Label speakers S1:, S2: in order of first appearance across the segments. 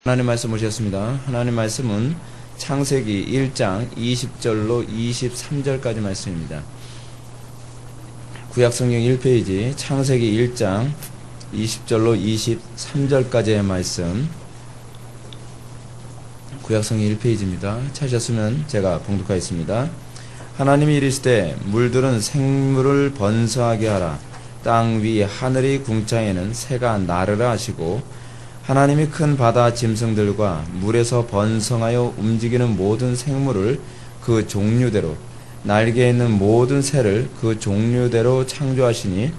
S1: 하나님 말씀 오셨습니다. 하나님 말씀은 창세기 1장 20절로 23절까지 말씀입니다. 구약성경 1페이지 창세기 1장 20절로 23절까지의 말씀, 구약성경 1페이지입니다. 찾으셨으면 제가 봉독하겠습니다. 하나님이 이르시되 물들은 생물을 번성하게 하라. 땅 위 하늘의 궁창에는 새가 나르라 하시고, 하나님이 큰 바다 짐승들과 물에서 번성하여 움직이는 모든 생물을 그 종류대로, 날개 있는 모든 새를 그 종류대로 창조하시니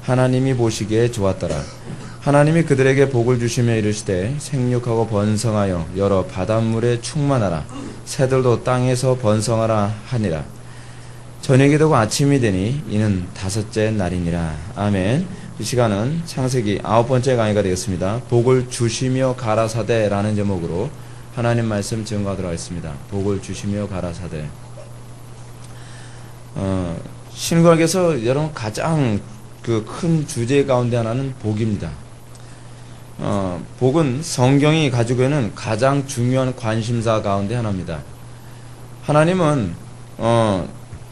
S1: 하나님이 보시기에 좋았더라. 하나님이 그들에게 복을 주시며 이르시되 생육하고 번성하여 여러 바닷물에 충만하라. 새들도 땅에서 번성하라 하니라. 저녁이 되고 아침이 되니 이는 다섯째 날이니라. 아멘. 이 시간은 창세기 9번째 강의가 되겠습니다. 복을 주시며 가라사대라는 제목으로 하나님 말씀 증거하도록 하겠습니다. 복을 주시며 가라사대. 신구약에서 여러분 가장 그 큰 주제 가운데 하나는 복입니다. 복은 성경이 가지고 있는 가장 중요한 관심사 가운데 하나입니다. 하나님은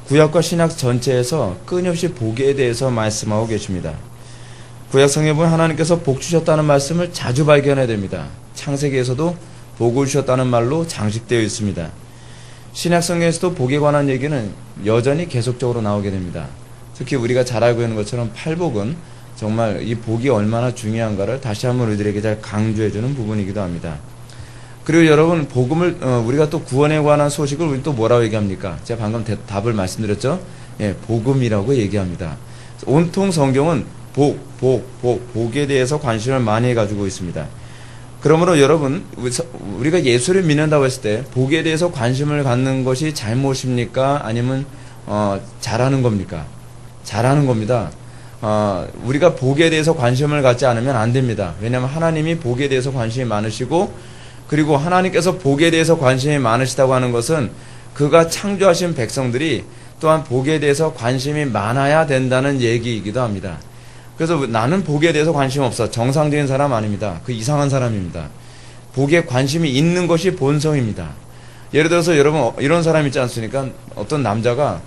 S1: 구약과 신약 전체에서 끊임없이 복에 대해서 말씀하고 계십니다. 구약성경에 보면 하나님께서 복 주셨다는 말씀을 자주 발견해야 됩니다. 창세기에서도 복을 주셨다는 말로 장식되어 있습니다. 신약성경에서도 복에 관한 얘기는 여전히 계속적으로 나오게 됩니다. 특히 우리가 잘 알고 있는 것처럼 팔복은 정말 이 복이 얼마나 중요한가를 다시 한번 우리들에게 잘 강조해주는 부분이기도 합니다. 그리고 여러분, 복음을 우리가 또 구원에 관한 소식을 우리 또 뭐라고 얘기합니까? 제가 방금 답을 말씀드렸죠? 예, 복음이라고 얘기합니다. 온통 성경은 복에 대해서 관심을 많이 가지고 있습니다. 그러므로 여러분, 우리가 예수를 믿는다고 했을 때 복에 대해서 관심을 갖는 것이 잘못입니까? 아니면 잘하는 겁니까? 잘하는 겁니다. 우리가 복에 대해서 관심을 갖지 않으면 안 됩니다. 왜냐하면 하나님이 복에 대해서 관심이 많으시고, 그리고 하나님께서 복에 대해서 관심이 많으시다고 하는 것은 그가 창조하신 백성들이 또한 복에 대해서 관심이 많아야 된다는 얘기이기도 합니다. 그래서 나는 복에 대해서 관심 없어. 정상적인 사람 아닙니다. 그 이상한 사람입니다. 복에 관심이 있는 것이 본성입니다. 예를 들어서 여러분, 이런 사람 있지 않습니까? 어떤 남자가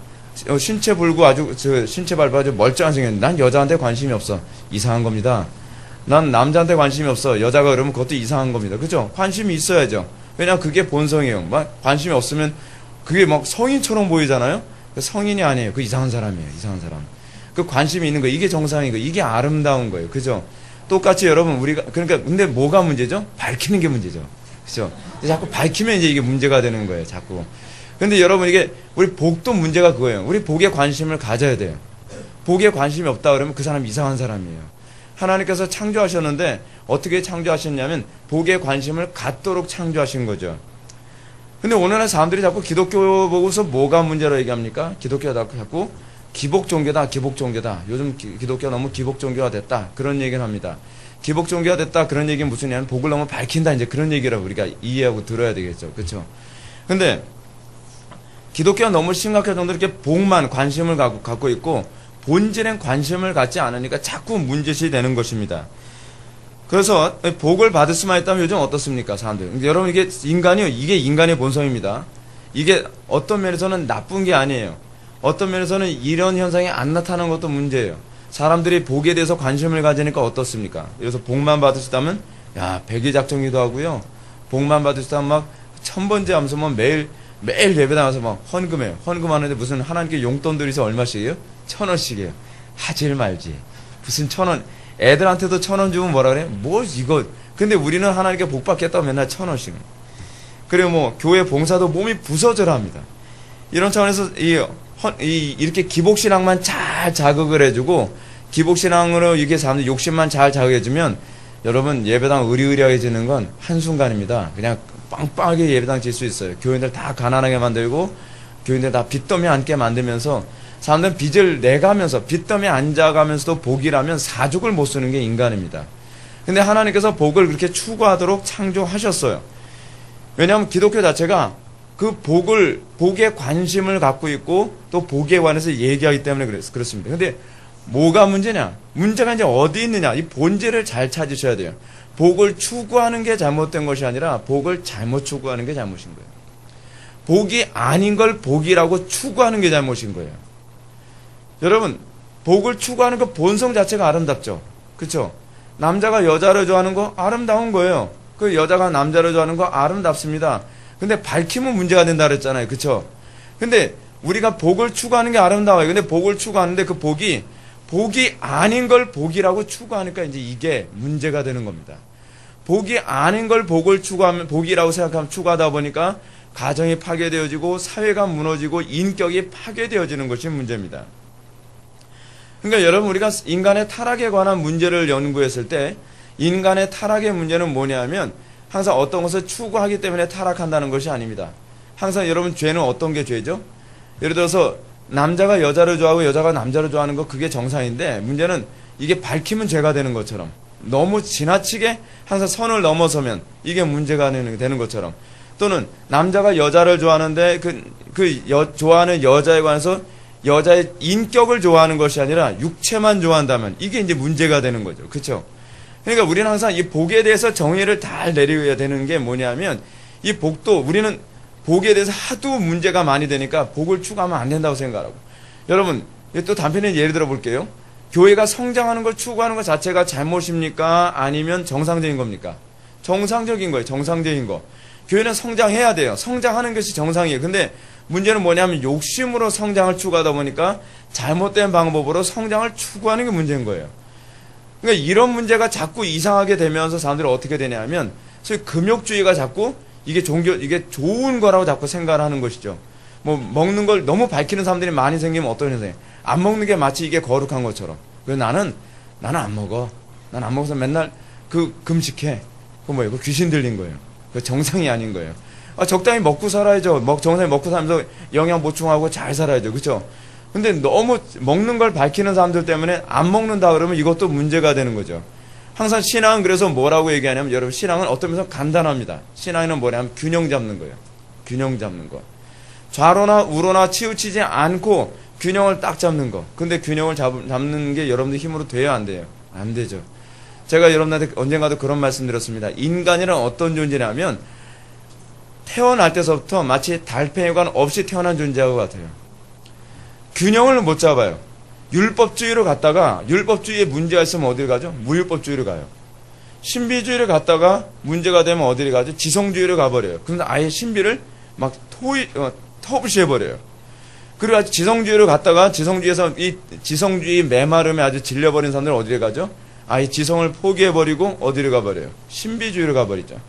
S1: 신체 불구 신체 밟아 아주 멀쩡한 생겼는데 난 여자한테 관심이 없어. 이상한 겁니다. 난 남자한테 관심이 없어. 여자가 그러면 그것도 이상한 겁니다. 그죠? 관심이 있어야죠. 왜냐하면 그게 본성이에요. 막 관심이 없으면 그게 막 성인처럼 보이잖아요? 성인이 아니에요. 그 이상한 사람이에요. 이상한 사람. 그 관심이 있는 거, 이게 정상인 거, 이게 아름다운 거예요. 그죠? 똑같이 여러분, 우리가, 그러니까, 근데 뭐가 문제죠? 밝히는 게 문제죠. 그죠? 자꾸 밝히면 이제 이게 문제가 되는 거예요. 자꾸. 근데 여러분, 이게, 우리 복도 문제가 그거예요. 우리 복에 관심을 가져야 돼요. 복에 관심이 없다 그러면 그 사람 이상한 사람이에요. 하나님께서 창조하셨는데, 어떻게 창조하셨냐면, 복에 관심을 갖도록 창조하신 거죠. 근데 오늘날 사람들이 자꾸 기독교 보고서 뭐가 문제라고 얘기합니까? 기독교가 자꾸 기복 종교다, 기복 종교다. 요즘 기독교가 너무 기복 종교가 됐다. 그런 얘기를 합니다. 기복 종교가 됐다. 그런 얘기는 무슨 얘기냐면 복을 너무 밝힌다. 이제 그런 얘기라고 우리가 이해하고 들어야 되겠죠. 그렇죠? 근데 기독교가 너무 심각할 정도로 이렇게 복만 관심을 갖고 있고 본질엔 관심을 갖지 않으니까 자꾸 문제시 되는 것입니다. 그래서 복을 받을 수만 있다면 요즘 어떻습니까, 사람들? 여러분, 이게 인간의 본성입니다. 이게 어떤 면에서는 나쁜 게 아니에요. 어떤 면에서는 이런 현상이 안 나타나는 것도 문제예요. 사람들이 복에 대해서 관심을 가지니까 어떻습니까? 그래서 복만 받으시다면, 야, 백의작정기도 하고요. 복만 받으시다면 막 1000번째 하면서 뭐 매일 예배당 와서 막 헌금해요. 헌금하는데 무슨 하나님께 용돈 들이서 얼마씩이에요? 1000원씩이에요. 하질 말지. 무슨 1000원. 애들한테도 1000원 주면 뭐라 그래? 뭐 이거. 근데 우리는 하나님께 복 받겠다고 맨날 1000원씩. 그리고 뭐 교회 봉사도 몸이 부서져라 합니다. 이런 차원에서 이렇게 기복신앙만 잘 자극을 해주고, 기복신앙으로 이렇게 사람들 욕심만 잘 자극해주면, 여러분, 예배당 의리의리하게지는 건 한순간입니다. 그냥 빵빵하게 예배당 질 수 있어요. 교인들 다 가난하게 만들고, 교인들 다 빚더미 앉게 만들면서, 사람들은 빚을 내가면서, 빚더미 앉아가면서도 복이라면 사족을 못 쓰는 게 인간입니다. 근데 하나님께서 복을 그렇게 추구하도록 창조하셨어요. 왜냐하면 기독교 자체가 그 복에 관심을 갖고 있고 또 복에 관해서 얘기하기 때문에 그렇습니다. 근데 뭐가 문제냐? 문제가 이제 어디 있느냐? 이 본질을 잘 찾으셔야 돼요. 복을 추구하는 게 잘못된 것이 아니라 복을 잘못 추구하는 게 잘못인 거예요. 복이 아닌 걸 복이라고 추구하는 게 잘못인 거예요. 여러분, 복을 추구하는 그 본성 자체가 아름답죠. 그렇죠? 남자가 여자를 좋아하는 거 아름다운 거예요. 그 여자가 남자를 좋아하는 거 아름답습니다. 근데 밝히면 문제가 된다 그랬잖아요. 그렇죠? 근데 우리가 복을 추구하는 게 아름다워요. 근데 복을 추구하는데 그 복이 아닌 걸 복이라고 추구하니까 이제 이게 문제가 되는 겁니다. 복이 아닌 걸 복을 추구하면, 복이라고 생각하면 추구하다 보니까 가정이 파괴되어지고 사회가 무너지고 인격이 파괴되어지는 것이 문제입니다. 그러니까 여러분, 우리가 인간의 타락에 관한 문제를 연구했을 때 인간의 타락의 문제는 뭐냐면 항상 어떤 것을 추구하기 때문에 타락한다는 것이 아닙니다. 항상 여러분, 죄는 어떤 게 죄죠? 예를 들어서 남자가 여자를 좋아하고 여자가 남자를 좋아하는 거, 그게 정상인데 문제는 이게 밝히면 죄가 되는 것처럼, 너무 지나치게 항상 선을 넘어서면 이게 문제가 되는 것처럼, 또는 남자가 여자를 좋아하는데 좋아하는 여자에 관해서 여자의 인격을 좋아하는 것이 아니라 육체만 좋아한다면 이게 이제 문제가 되는 거죠. 그렇죠? 그러니까 우리는 항상 이 복에 대해서 정의를 잘 내려야 되는 게 뭐냐면, 이 복도 우리는 복에 대해서 하도 문제가 많이 되니까 복을 추구하면 안 된다고 생각하고, 여러분, 또 단편의 예를 들어 볼게요. 교회가 성장하는 걸 추구하는 것 자체가 잘못입니까? 아니면 정상적인 겁니까? 정상적인 거예요. 정상적인 거. 교회는 성장해야 돼요. 성장하는 것이 정상이에요. 근데 문제는 뭐냐면 욕심으로 성장을 추구하다 보니까 잘못된 방법으로 성장을 추구하는 게 문제인 거예요. 그러니까 이런 문제가 자꾸 이상하게 되면서 사람들이 어떻게 되냐면, 소위 금욕주의가 자꾸 이게 이게 좋은 거라고 자꾸 생각을 하는 것이죠. 뭐 먹는 걸 너무 밝히는 사람들이 많이 생기면 어떤 현상이에요? 안 먹는 게 마치 이게 거룩한 것처럼. 그래서 나는 안 먹어. 난 안 먹어서 맨날 금식해. 그거 귀신 들린 거예요. 그 정상이 아닌 거예요. 적당히 먹고 살아야죠. 정상히 먹고 살면서 영양 보충하고 잘 살아야죠. 그렇죠? 근데 너무 먹는 걸 밝히는 사람들 때문에 안 먹는다 그러면 이것도 문제가 되는 거죠. 항상 신앙은 그래서 뭐라고 얘기하냐면, 여러분, 신앙은 어떤 면에서 간단합니다. 신앙은 뭐냐면 균형 잡는 거예요. 균형 잡는 거. 좌로나 우로나 치우치지 않고 균형을 딱 잡는 거. 근데 균형을 잡는 게 여러분들 힘으로 돼요, 안 돼요? 안 되죠. 제가 여러분한테 언젠가도 그런 말씀 드렸습니다. 인간이란 어떤 존재냐면 태어날 때서부터 마치 달팽이관 없이 태어난 존재하고 같아요. 균형을 못 잡아요. 율법주의로 갔다가 율법주의에 문제가 있으면 어디를 가죠? 무율법주의로 가요. 신비주의를 갔다가 문제가 되면 어디를 가죠? 지성주의로 가버려요. 그런데 아예 신비를 막 터부시해버려요. 그리고 아주 지성주의로 갔다가 지성주의에서 이 지성주의 메마름에 아주 질려버린 사람들은 어디를 가죠? 아예 지성을 포기해버리고 어디를 가버려요? 신비주의로 가버리죠.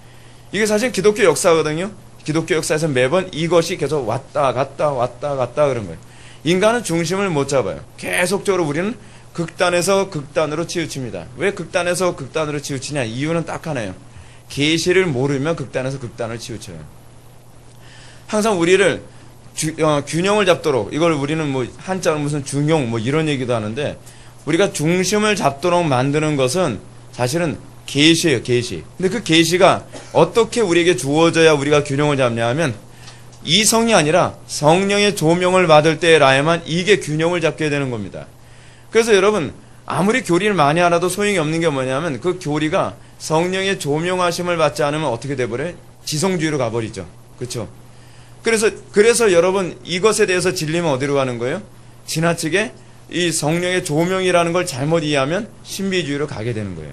S1: 이게 사실 기독교 역사거든요. 기독교 역사에서 매번 이것이 계속 왔다 갔다 그런 거예요. 인간은 중심을 못 잡아요. 계속적으로 우리는 극단에서 극단으로 치우칩니다. 왜 극단에서 극단으로 치우치냐? 이유는 딱 하나예요. 계시를 모르면 극단에서 극단을 치우쳐요. 항상 우리를 균형을 잡도록, 이걸 우리는 한자로 무슨 중용 이런 얘기도 하는데, 우리가 중심을 잡도록 만드는 것은 사실은 계시예요. 계시. 근데 그 계시가 어떻게 우리에게 주어져야 우리가 균형을 잡냐 하면, 이성이 아니라 성령의 조명을 받을 때라야만 이게 균형을 잡게 되는 겁니다. 그래서 여러분, 아무리 교리를 많이 알아도 소용이 없는 게 뭐냐면, 그 교리가 성령의 조명하심을 받지 않으면 어떻게 돼버려요? 지성주의로 가버리죠. 그렇죠? 그래서 여러분, 이것에 대해서 질리면 어디로 가는 거예요? 지나치게 이 성령의 조명이라는 걸 잘못 이해하면 신비주의로 가게 되는 거예요.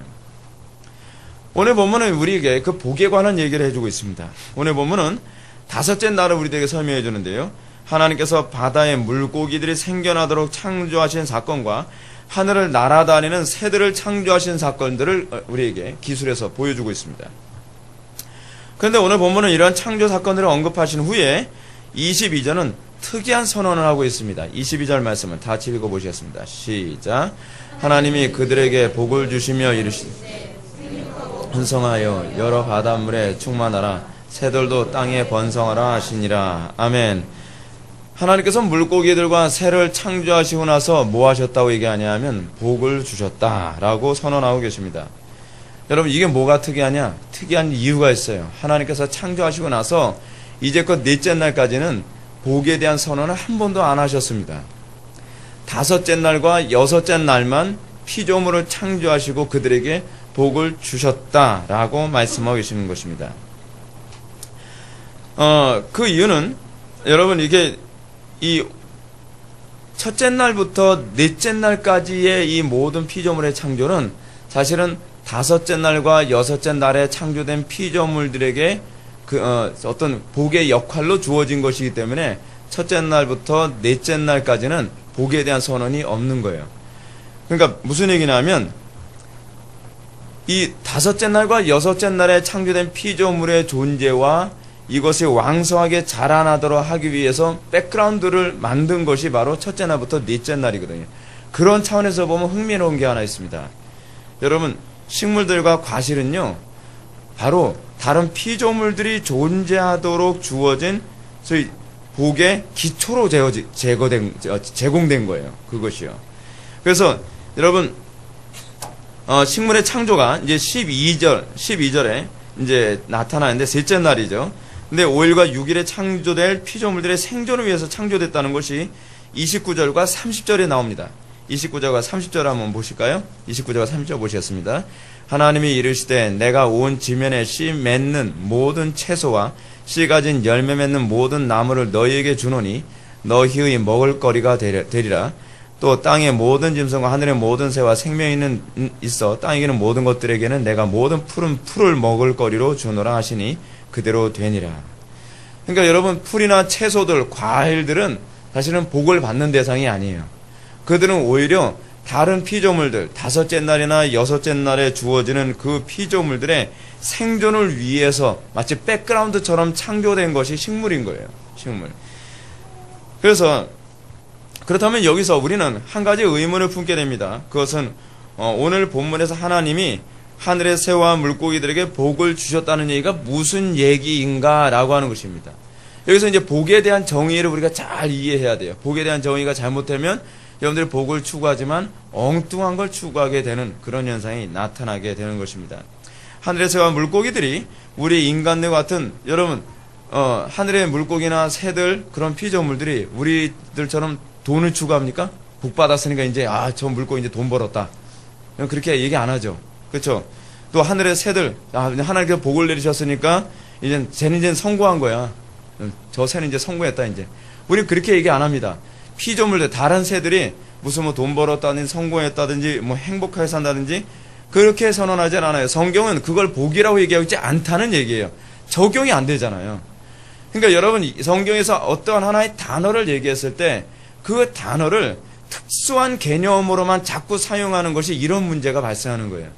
S1: 오늘 본문은 우리에게 그 복에 관한 얘기를 해주고 있습니다. 오늘 본문은 다섯째 날을 우리에게 설명해 주는데요. 하나님께서 바다의 물고기들이 생겨나도록 창조하신 사건과 하늘을 날아다니는 새들을 창조하신 사건들을 우리에게 기술해서 보여주고 있습니다. 그런데 오늘 본문은 이러한 창조 사건들을 언급하신 후에 22절은 특이한 선언을 하고 있습니다. 22절 말씀을 다 같이 읽어보시겠습니다. 시작. 하나님이 그들에게 복을 주시며 이르시되 번성하여 여러 바닷물에 충만하라. 새들도 땅에 번성하라 하시니라. 아멘. 하나님께서 물고기들과 새를 창조하시고 나서 뭐 하셨다고 얘기하냐 하면 복을 주셨다라고 선언하고 계십니다. 여러분, 이게 뭐가 특이하냐? 특이한 이유가 있어요. 하나님께서 창조하시고 나서 이제껏 넷째 날까지는 복에 대한 선언을 한 번도 안 하셨습니다. 다섯째 날과 여섯째 날만 피조물을 창조하시고 그들에게 복을 주셨다라고 말씀하고 계시는 것입니다. 그 이유는 여러분 이게 이 첫째 날부터 넷째 날까지의 이 모든 피조물의 창조는 사실은 다섯째 날과 여섯째 날에 창조된 피조물들에게 어떤 복의 역할로 주어진 것이기 때문에 첫째 날부터 넷째 날까지는 복에 대한 선언이 없는 거예요. 그러니까 무슨 얘기냐면 이 다섯째 날과 여섯째 날에 창조된 피조물의 존재와 이것이 왕성하게 자라나도록 하기 위해서 백그라운드를 만든 것이 바로 첫째 날부터 넷째 날이거든요. 그런 차원에서 보면 흥미로운 게 하나 있습니다. 여러분, 식물들과 과실은요, 바로 다른 피조물들이 존재하도록 주어진 소위 복의 기초로 제공된 거예요. 그것이요. 그래서 여러분, 식물의 창조가 이제 12절에 이제 나타나는데 셋째 날이죠. 근데 5일과 6일에 창조될 피조물들의 생존을 위해서 창조됐다는 것이 29절과 30절에 나옵니다. 29절과 30절 한번 보실까요? 29절과 30절 보시겠습니다. 하나님이 이르시되 내가 온 지면에 씨 맺는 모든 채소와 씨 가진 열매 맺는 모든 나무를 너희에게 주노니 너희의 먹을거리가 되리라. 또 땅의 모든 짐승과 하늘의 모든 새와 생명이 있어 땅에 있는 모든 것들에게는 내가 모든 푸른 풀을 먹을거리로 주노라 하시니 그대로 되니라. 그러니까 여러분, 풀이나 채소들, 과일들은 사실은 복을 받는 대상이 아니에요. 그들은 오히려 다른 피조물들, 다섯째 날이나 여섯째 날에 주어지는 그 피조물들의 생존을 위해서 마치 백그라운드처럼 창조된 것이 식물인 거예요. 식물. 그래서 그렇다면 여기서 우리는 한 가지 의문을 품게 됩니다. 그것은 오늘 본문에서 하나님이 하늘의 새와 물고기들에게 복을 주셨다는 얘기가 무슨 얘기인가 라고 하는 것입니다. 여기서 이제 복에 대한 정의를 우리가 잘 이해해야 돼요. 복에 대한 정의가 잘못되면 여러분들이 복을 추구하지만 엉뚱한 걸 추구하게 되는 그런 현상이 나타나게 되는 것입니다. 하늘의 새와 물고기들이 우리 인간들 같은, 여러분, 하늘의 물고기나 새들, 그런 피조물들이 우리들처럼 돈을 추구합니까? 복 받았으니까 이제, 저 물고기 이제 돈 벌었다. 그렇게 얘기 안 하죠. 그렇죠? 또 하늘의 새들, 하나님께서 복을 내리셨으니까 쟤는 이제 성공한 거야. 저 새는 이제 성공했다 이제. 우리 그렇게 얘기 안 합니다. 피조물들, 다른 새들이 무슨 뭐 돈 벌었다든지 성공했다든지 뭐 행복하게 산다든지 그렇게 선언하지 않아요. 성경은 그걸 복이라고 얘기하고 있지 않다는 얘기예요. 적용이 안 되잖아요. 그러니까 여러분, 성경에서 어떠한 하나의 단어를 얘기했을 때 그 단어를 특수한 개념으로만 자꾸 사용하는 것이 이런 문제가 발생하는 거예요.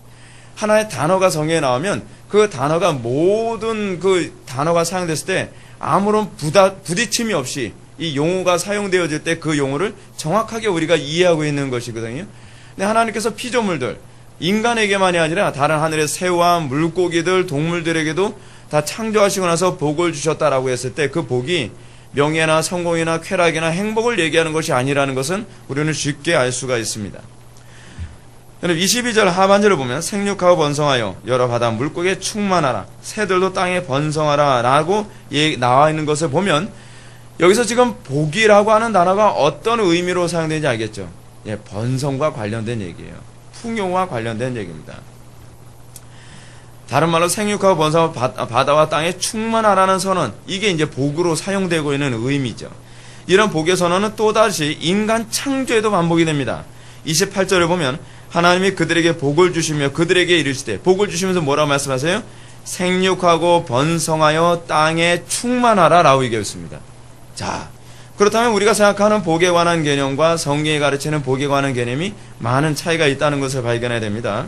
S1: 하나의 단어가 성경에 나오면 그 단어가 모든 그 단어가 사용됐을 때 아무런 부딪힘이 없이 이 용어가 사용되어질 때 그 용어를 정확하게 우리가 이해하고 있는 것이거든요. 근데 하나님께서 피조물들, 인간에게만이 아니라 다른 하늘의 새와 물고기들, 동물들에게도 다 창조하시고 나서 복을 주셨다라고 했을 때 그 복이 명예나 성공이나 쾌락이나 행복을 얘기하는 것이 아니라는 것은 우리는 쉽게 알 수가 있습니다. 22절 하반절을 보면 생육하고 번성하여 여러 바다 물고기에 충만하라, 새들도 땅에 번성하라 라고 나와 있는 것을 보면 여기서 지금 복이라고 하는 단어가 어떤 의미로 사용되는지 알겠죠? 예, 번성과 관련된 얘기예요. 풍요와 관련된 얘기입니다. 다른 말로 생육하고 번성하고 바다와 땅에 충만하라는 선언, 이게 이제 복으로 사용되고 있는 의미죠. 이런 복의 선언은 또다시 인간 창조에도 반복이 됩니다. 28절을 보면 하나님이 그들에게 복을 주시며 그들에게 이르시되, 복을 주시면서 뭐라고 말씀하세요? 생육하고 번성하여 땅에 충만하라 라고 얘기했습니다. 자, 그렇다면 우리가 생각하는 복에 관한 개념과 성경이 가르치는 복에 관한 개념이 많은 차이가 있다는 것을 발견해야 됩니다.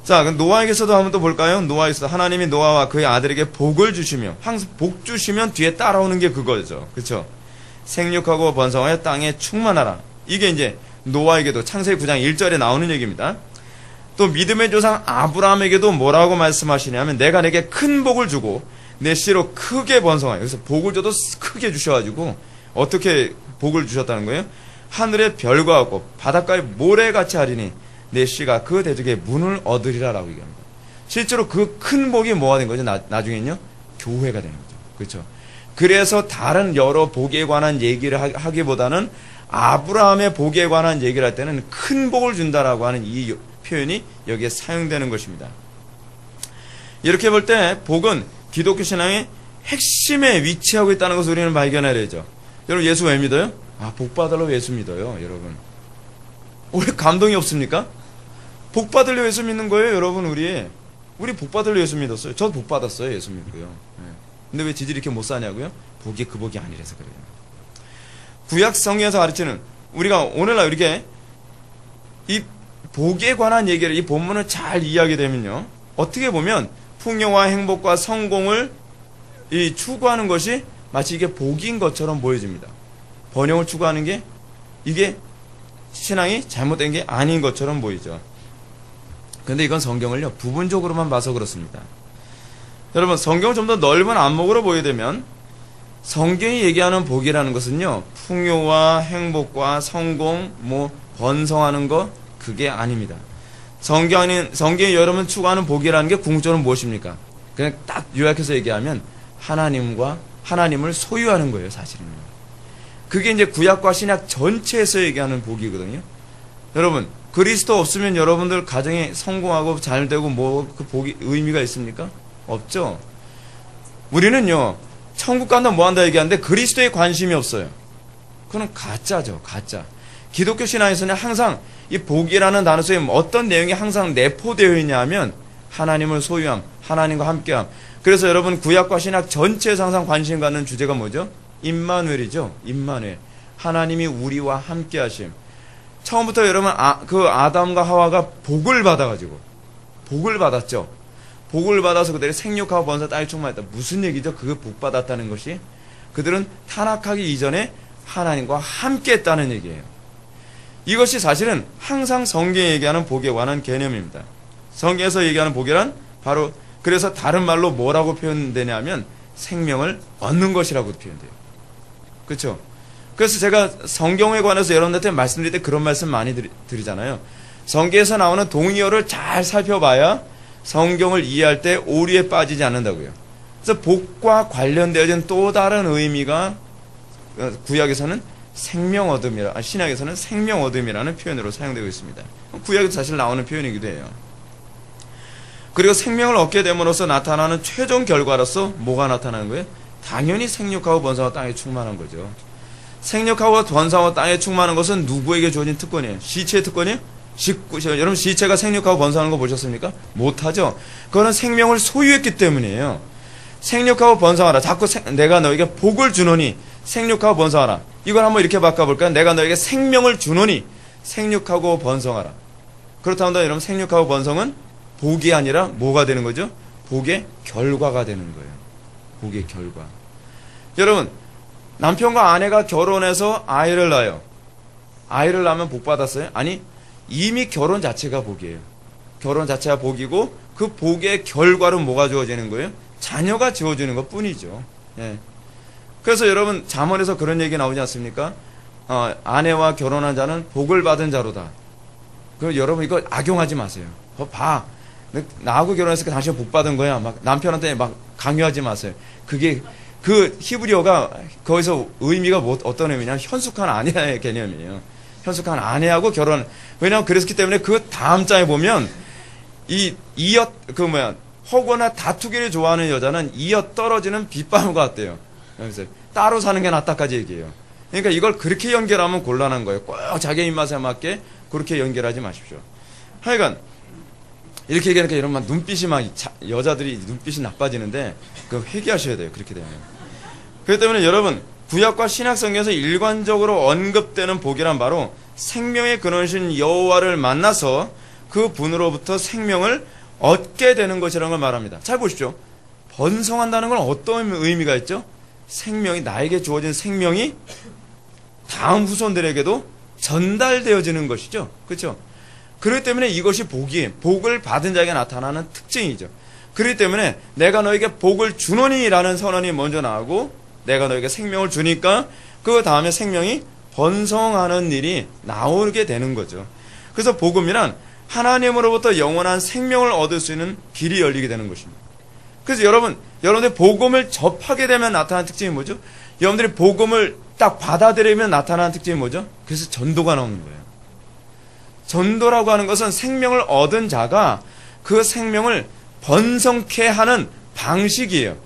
S1: 자, 그럼 노아에게서도 한번 또 볼까요? 노아에게서 하나님이 노아와 그의 아들에게 복을 주시며, 항상 복 주시면 뒤에 따라오는 게 그거죠. 그렇죠? 생육하고 번성하여 땅에 충만하라. 이게 이제 노아에게도 창세기 9장 1절에 나오는 얘기입니다. 또 믿음의 조상 아브라함에게도 뭐라고 말씀하시냐면, 내가 내게 큰 복을 주고 내 씨로 크게 번성하여. 그래서 복을 줘도 크게 주셔가지고 어떻게 복을 주셨다는 거예요? 하늘의 별과 같고 바닷가의 모래같이 하리니 내 씨가 그 대적의 문을 얻으리라라고 얘기합니다. 실제로 그 큰 복이 뭐가 된 거죠? 나중에는요? 교회가 되는 거죠. 그렇죠? 그래서 다른 여러 복에 관한 얘기를 하기보다는 아브라함의 복에 관한 얘기를 할 때는 큰 복을 준다라고 하는 이 표현이 여기에 사용되는 것입니다. 이렇게 볼 때 복은 기독교 신앙의 핵심에 위치하고 있다는 것을 우리는 발견해야 되죠. 여러분 예수 왜 믿어요? 복 받으려고 예수 믿어요. 여러분 왜 감동이 없습니까? 복 받으려고 예수 믿는 거예요. 여러분 우리 복 받으려고 예수 믿었어요. 저도 복 받았어요. 예수 믿고요. 근데 왜 지들이 이렇게 못 사냐고요? 복이 그 복이 아니라서 그래요. 구약 성경에서 가르치는 우리가 오늘날 이렇게 이 복에 관한 얘기를 이 본문을 잘 이해하게 되면요, 어떻게 보면 풍요와 행복과 성공을 추구하는 것이 마치 이게 복인 것처럼 보여집니다. 번영을 추구하는 게 이게 신앙이 잘못된 게 아닌 것처럼 보이죠. 근데 이건 성경을요 부분적으로만 봐서 그렇습니다. 여러분 성경을 좀 더 넓은 안목으로 보게 되면 성경이 얘기하는 복이라는 것은요 풍요와 행복과 성공, 번성하는 것 그게 아닙니다. 성경이 여러분 추구하는 복이라는 게 궁극적으로 무엇입니까? 그냥 딱 요약해서 얘기하면 하나님을 소유하는 거예요. 사실은요. 그게 이제 구약과 신약 전체에서 얘기하는 복이거든요. 여러분 그리스도 없으면 여러분들 가정이 성공하고 잘되고 그 복이 의미가 있습니까? 없죠. 우리는요 천국 간다 뭐한다 얘기하는데 그리스도에 관심이 없어요. 그건 가짜죠. 가짜. 기독교 신앙에서는 항상 이 복이라는 단어 속에 어떤 내용이 항상 내포되어 있냐면 하나님을 소유함, 하나님과 함께함. 그래서 여러분 구약과 신약 전체에서 항상 관심 갖는 주제가 뭐죠? 임마누엘이죠. 임마누엘. 하나님이 우리와 함께 하심. 처음부터 여러분 그 아담과 하와가 복을 받았죠. 복을 받아서 그들이 생육하고 번성하여 땅에 충만했다. 무슨 얘기죠? 그거 복 받았다는 것이 그들은 타락하기 이전에 하나님과 함께 했다는 얘기예요. 이것이 사실은 항상 성경이 얘기하는 복에 관한 개념입니다. 성경에서 얘기하는 복이란 바로 그래서 다른 말로 뭐라고 표현되냐면 생명을 얻는 것이라고 표현돼요. 그렇죠? 그래서 제가 성경에 관해서 여러분들한테 말씀드릴 때 그런 말씀 많이 드리잖아요. 성경에서 나오는 동의어를 잘 살펴봐야 성경을 이해할 때 오류에 빠지지 않는다고요. 그래서 복과 관련되어진 또 다른 의미가 구약에서는 생명 얻음이라, 신약에서는 생명 얻음이라는 표현으로 사용되고 있습니다. 구약에도 사실 나오는 표현이기도 해요. 그리고 생명을 얻게 됨으로써 나타나는 최종 결과로서 뭐가 나타나는 거예요? 당연히 생육하고 번성하고 땅에 충만한 거죠. 생육하고 번성하고 땅에 충만한 것은 누구에게 주어진 특권이에요? 시체의 특권이에요? 여러분 시체가 생육하고 번성하는 거 보셨습니까? 못하죠. 그거는 생명을 소유했기 때문이에요. 생육하고 번성하라. 자꾸 내가 너에게 복을 주노니 생육하고 번성하라. 이걸 한번 이렇게 바꿔볼까요? 내가 너에게 생명을 주노니 생육하고 번성하라. 그렇다면 여러분 생육하고 번성은 복이 아니라 뭐가 되는 거죠? 복의 결과가 되는 거예요. 복의 결과. 여러분 남편과 아내가 결혼해서 아이를 낳아요. 아이를 낳으면 복 받았어요? 아니, 이미 결혼 자체가 복이에요. 결혼 자체가 복이고 그 복의 결과로 뭐가 주어지는 거예요? 자녀가 주어지는 것 뿐이죠. 예. 그래서 여러분 잠언에서 그런 얘기 나오지 않습니까? 아내와 결혼한 자는 복을 받은 자로다. 그 여러분 이거 악용하지 마세요. 봐. 나하고 결혼했으니까 당신은 복 받은 거야. 막 남편한테 막 강요하지 마세요. 그게 그 히브리어가 거기서 의미가 어떤 의미냐면 현숙한 아내의 개념이에요. 현숙한 아내하고 결혼. 왜냐하면 그랬기 때문에 그 다음 장에 보면 허거나 다투기를 좋아하는 여자는 이어 떨어지는 빗방울 같대요. 그래서 따로 사는 게 낫다까지 얘기해요. 그러니까 이걸 그렇게 연결하면 곤란한 거예요. 꼭 자기 입맛에 맞게 그렇게 연결하지 마십시오. 하여간 이렇게 얘기하니까 이런 막 눈빛이 여자들이 눈빛이 나빠지는데 그 회개하셔야 돼요. 그렇게 되면. 그렇기 때문에 여러분 구약과 신약 성경에서 일관적으로 언급되는 복이란 바로 생명의 근원이신 여호와를 만나서 그 분으로부터 생명을 얻게 되는 것이라는 걸 말합니다. 잘 보십시오. 번성한다는 건 어떤 의미가 있죠? 생명이 나에게 주어진 생명이 다음 후손들에게도 전달되어지는 것이죠. 그렇죠? 그렇기 때문에 이것이 복을 받은 자에게 나타나는 특징이죠. 그렇기 때문에 내가 너에게 복을 주노니라는 선언이 먼저 나오고 내가 너에게 생명을 주니까 그 다음에 생명이 번성하는 일이 나오게 되는 거죠. 그래서 복음이란 하나님으로부터 영원한 생명을 얻을 수 있는 길이 열리게 되는 것입니다. 그래서 여러분들 복음을 접하게 되면 나타나는 특징이 뭐죠? 여러분들이 복음을 딱 받아들이면 나타나는 특징이 뭐죠? 그래서 전도가 나오는 거예요. 전도라고 하는 것은 생명을 얻은 자가 그 생명을 번성케 하는 방식이에요.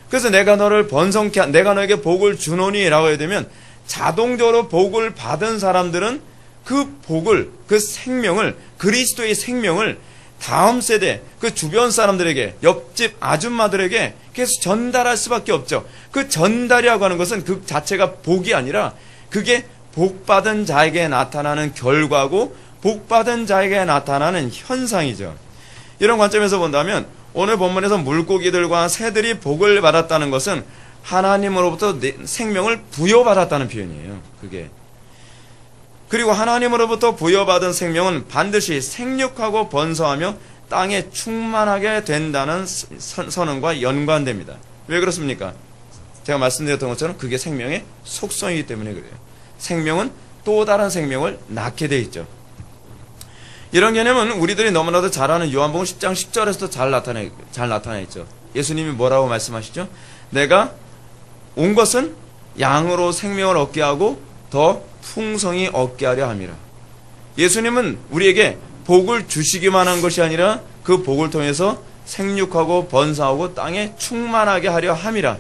S1: 그래서 내가 너를 번성케, 내가 너에게 복을 주노니 라고 해야 되면 자동적으로 복을 받은 사람들은 그 복을, 그 생명을, 그리스도의 생명을 다음 세대, 그 주변 사람들에게, 옆집 아줌마들에게 계속 전달할 수밖에 없죠. 그 전달이라고 하는 것은 그 자체가 복이 아니라 그게 복받은 자에게 나타나는 결과고 복받은 자에게 나타나는 현상이죠. 이런 관점에서 본다면 오늘 본문에서 물고기들과 새들이 복을 받았다는 것은 하나님으로부터 생명을 부여받았다는 표현이에요. 그게. 그리고 하나님으로부터 부여받은 생명은 반드시 생육하고 번성하며 땅에 충만하게 된다는 선언과 연관됩니다. 왜 그렇습니까? 제가 말씀드렸던 것처럼 그게 생명의 속성이기 때문에 그래요. 생명은 또 다른 생명을 낳게 돼 있죠. 이런 개념은 우리들이 너무나도 잘 아는 요한복음 10장 10절에서도 잘 나타나 있죠. 예수님이 뭐라고 말씀하시죠? 내가 온 것은 양으로 생명을 얻게 하고 더 풍성히 얻게 하려 함이라. 예수님은 우리에게 복을 주시기만 한 것이 아니라 그 복을 통해서 생육하고 번성하고 땅에 충만하게 하려 함이라.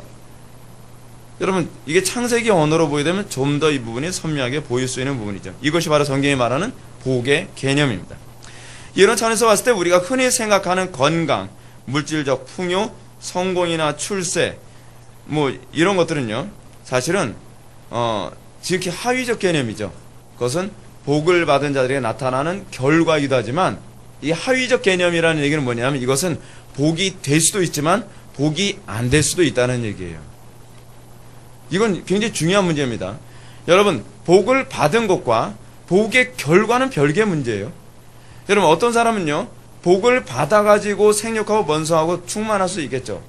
S1: 여러분, 이게 창세기 언어로 보게 되면 좀 더 이 부분이 선명하게 보일 수 있는 부분이죠. 이것이 바로 성경이 말하는 복의 개념입니다. 이런 차원에서 봤을 때 우리가 흔히 생각하는 건강, 물질적 풍요, 성공이나 출세, 뭐 이런 것들은요, 사실은 지극히 하위적 개념이죠. 그것은 복을 받은 자들에게 나타나는 결과이기도 하지만 이 하위적 개념이라는 얘기는 뭐냐면 이것은 복이 될 수도 있지만 복이 안 될 수도 있다는 얘기예요. 이건 굉장히 중요한 문제입니다. 여러분, 복을 받은 것과 복의 결과는 별개의 문제예요. 여러분, 어떤 사람은요, 복을 받아가지고 생육하고 번성하고 충만할 수 있겠죠.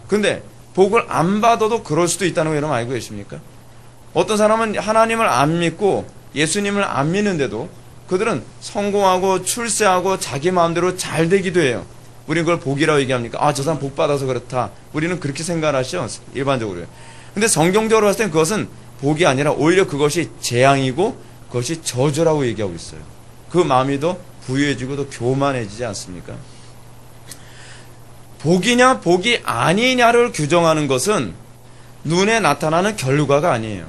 S1: 근데 복을 안 받아도 그럴 수도 있다는 거 여러분 알고 계십니까? 어떤 사람은 하나님을 안 믿고 예수님을 안 믿는데도 그들은 성공하고 출세하고 자기 마음대로 잘 되기도 해요. 우리는 그걸 복이라고 얘기합니까? 아, 저 사람 복 받아서 그렇다. 우리는 그렇게 생각하시죠? 일반적으로요. 근데 성경적으로 봤을 땐 그것은 복이 아니라 오히려 그것이 재앙이고 그것이 저주라고 얘기하고 있어요. 그 마음이 더 부유해지고 더 교만해지지 않습니까? 복이냐 복이 아니냐를 규정하는 것은 눈에 나타나는 결과가 아니에요.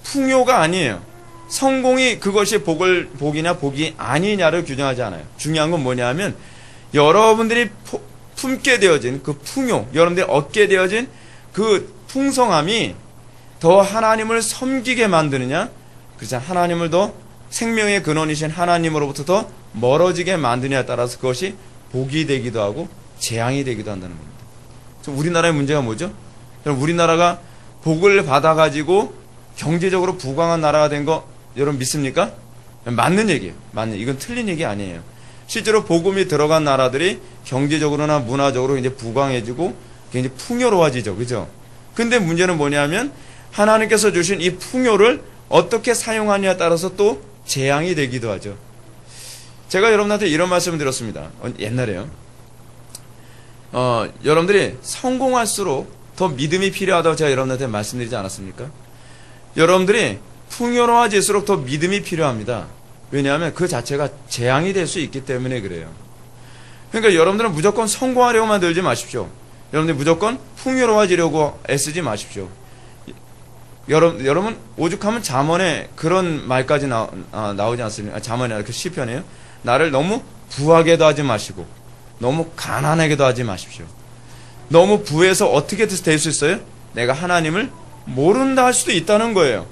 S1: 풍요가 아니에요. 성공이 그것이 복이냐 복이 아니냐를 규정하지 않아요. 중요한 건 뭐냐 하면 여러분들이 품게 되어진 그 풍요, 여러분들이 얻게 되어진 그 풍성함이 더 하나님을 섬기게 만드느냐, 그렇죠? 하나님을 더 생명의 근원이신 하나님으로부터 더 멀어지게 만드냐에 따라서 그것이 복이 되기도 하고 재앙이 되기도 한다는 겁니다. 우리나라의 문제가 뭐죠? 우리나라가 복을 받아가지고 경제적으로 부강한 나라가 된 거 여러분 믿습니까? 맞는 얘기예요. 맞는, 이건 틀린 얘기 아니에요. 실제로 복음이 들어간 나라들이 경제적으로나 문화적으로 이제 부강해지고 굉장히 풍요로워지죠. 그죠? 근데 문제는 뭐냐면 하나님께서 주신 이 풍요를 어떻게 사용하느냐에 따라서 또 재앙이 되기도 하죠. 제가 여러분한테 이런 말씀을 드렸습니다. 옛날에요. 여러분들이 성공할수록 더 믿음이 필요하다고 제가 여러분한테 말씀드리지 않았습니까? 여러분들이 풍요로워질수록 더 믿음이 필요합니다. 왜냐하면 그 자체가 재앙이 될 수 있기 때문에 그래요. 그러니까 여러분들은 무조건 성공하려고만 들지 마십시오. 여러분들이 무조건 풍요로워지려고 애쓰지 마십시오. 여러분 오죽하면 잠언에 그런 말까지 나오지 않습니까? 잠언이 아니라 그 시편이에요. 나를 너무 부하게도 하지 마시고 너무 가난하게도 하지 마십시오. 너무 부해서 어떻게 될 수 있어요? 내가 하나님을 모른다 할 수도 있다는 거예요.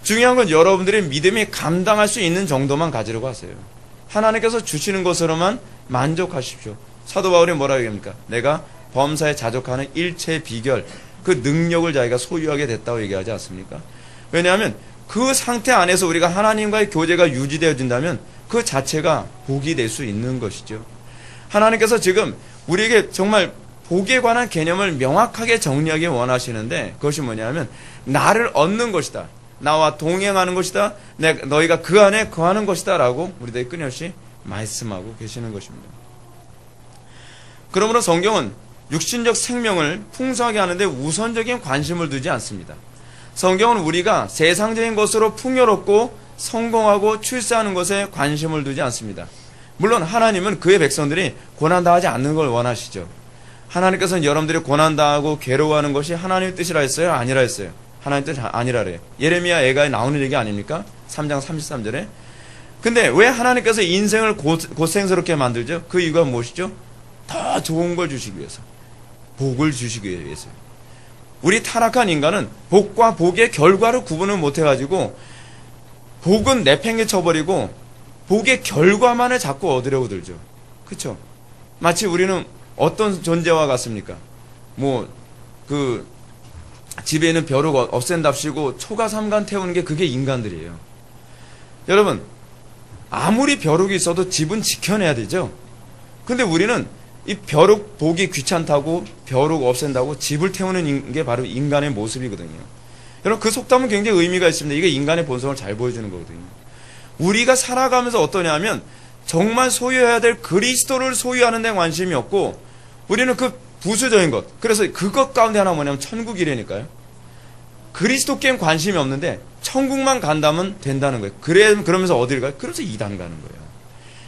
S1: 중요한 건 여러분들의 믿음이 감당할 수 있는 정도만 가지려고 하세요. 하나님께서 주시는 것으로만 만족하십시오. 사도 바울이 뭐라고 얘기합니까? 내가 범사에 자족하는 일체의 비결, 그 능력을 자기가 소유하게 됐다고 얘기하지 않습니까? 왜냐하면 그 상태 안에서 우리가 하나님과의 교제가 유지되어진다면 그 자체가 복이 될 수 있는 것이죠. 하나님께서 지금 우리에게 정말 복에 관한 개념을 명확하게 정리하기 원하시는데 그것이 뭐냐면 나를 얻는 것이다. 나와 동행하는 것이다. 너희가 그 안에 거하는 것이다. 라고 우리들이 끊임없이 말씀하고 계시는 것입니다. 그러므로 성경은 육신적 생명을 풍성하게 하는데 우선적인 관심을 두지 않습니다. 성경은 우리가 세상적인 것으로 풍요롭고 성공하고 출세하는 것에 관심을 두지 않습니다. 물론 하나님은 그의 백성들이 고난당하지 않는 걸 원하시죠. 하나님께서는 여러분들이 고난당하고 괴로워하는 것이 하나님의 뜻이라 했어요? 아니라 했어요? 하나님 뜻 아니라래요. 예레미야 애가에 나오는 얘기 아닙니까? 3장 33절에. 근데 왜 하나님께서 인생을 고생스럽게 만들죠? 그 이유가 무엇이죠? 더 좋은 걸 주시기 위해서. 복을 주시기 위해서요. 우리 타락한 인간은 복과 복의 결과를 구분을 못해가지고 복은 내팽개쳐버리고 복의 결과만을 자꾸 얻으려고 들죠. 그쵸? 마치 우리는 어떤 존재와 같습니까? 집에 있는 벼룩 없앤답시고 초가삼간 태우는 게 그게 인간들이에요. 여러분, 아무리 벼룩이 있어도 집은 지켜내야 되죠? 근데 우리는 이 벼룩 보기 귀찮다고 벼룩 없앤다고 집을 태우는 게 바로 인간의 모습이거든요. 여러분, 그 속담은 굉장히 의미가 있습니다. 이게 인간의 본성을 잘 보여주는 거거든요. 우리가 살아가면서 어떠냐면 정말 소유해야 될 그리스도를 소유하는 데 관심이 없고 우리는 그 부수적인 것, 그래서 그것 가운데 하나 뭐냐면 천국이라니까요. 그리스도께 관심이 없는데 천국만 간다면 된다는 거예요. 그러면서 어딜 가요? 그래서 이단 가는 거예요.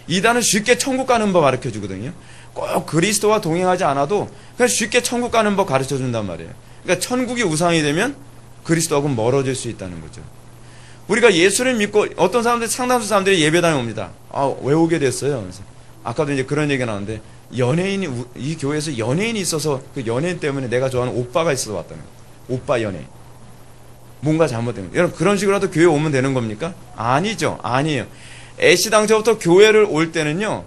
S1: 이단은 쉽게 천국 가는 법 가르쳐 주거든요. 꼭 그리스도와 동행하지 않아도 그냥 쉽게 천국 가는 법 가르쳐 준단 말이에요. 그러니까 천국이 우상이 되면 그리스도하고 멀어질 수 있다는 거죠. 우리가 예수를 믿고 어떤 사람들, 상당수 사람들이 예배당에 옵니다. 왜 오게 됐어요? 그래서 아까도 이제 그런 얘기가 나왔는데 이 교회에서 연예인이 있어서 그 연예인 때문에 내가 좋아하는 오빠가 있어서 왔다는 거예요. 오빠 연예인. 뭔가 잘못된 거예요. 여러분, 그런 식으로라도 교회 오면 되는 겁니까? 아니죠. 아니에요. 애시당초부터 교회를 올 때는요,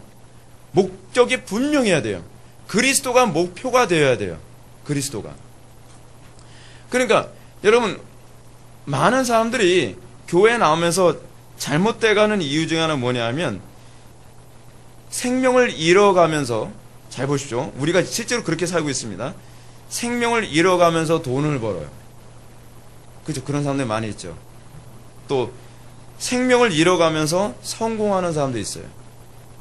S1: 목적이 분명해야 돼요. 그리스도가 목표가 되어야 돼요. 그리스도가. 그러니까 여러분, 많은 사람들이 교회에 나오면서 잘못돼가는 이유 중에 하나는 뭐냐면 생명을 잃어가면서, 잘 보십시오. 우리가 실제로 그렇게 살고 있습니다. 생명을 잃어가면서 돈을 벌어요. 그죠? 그런 사람들 많이 있죠. 또 생명을 잃어가면서 성공하는 사람도 있어요.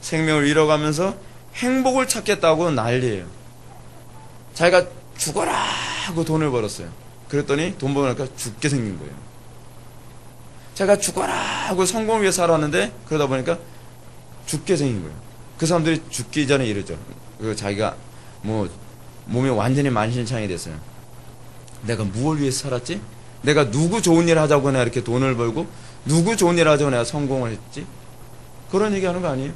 S1: 생명을 잃어가면서 행복을 찾겠다고 난리예요. 자기가 죽어라 하고 돈을 벌었어요. 그랬더니 돈 벌으니까 죽게 생긴 거예요. 자기가 죽어라 하고 성공을 위해 살았는데 그러다 보니까 죽게 생긴 거예요. 그 사람들이 죽기 전에 이러죠. 자기가 몸이 완전히 만신창이 됐어요. 내가 무엇을 위해서 살았지? 내가 누구 좋은 일 하자고 내가 이렇게 돈을 벌고 누구 좋은 일 하자고 내가 성공을 했지? 그런 얘기하는 거 아니에요?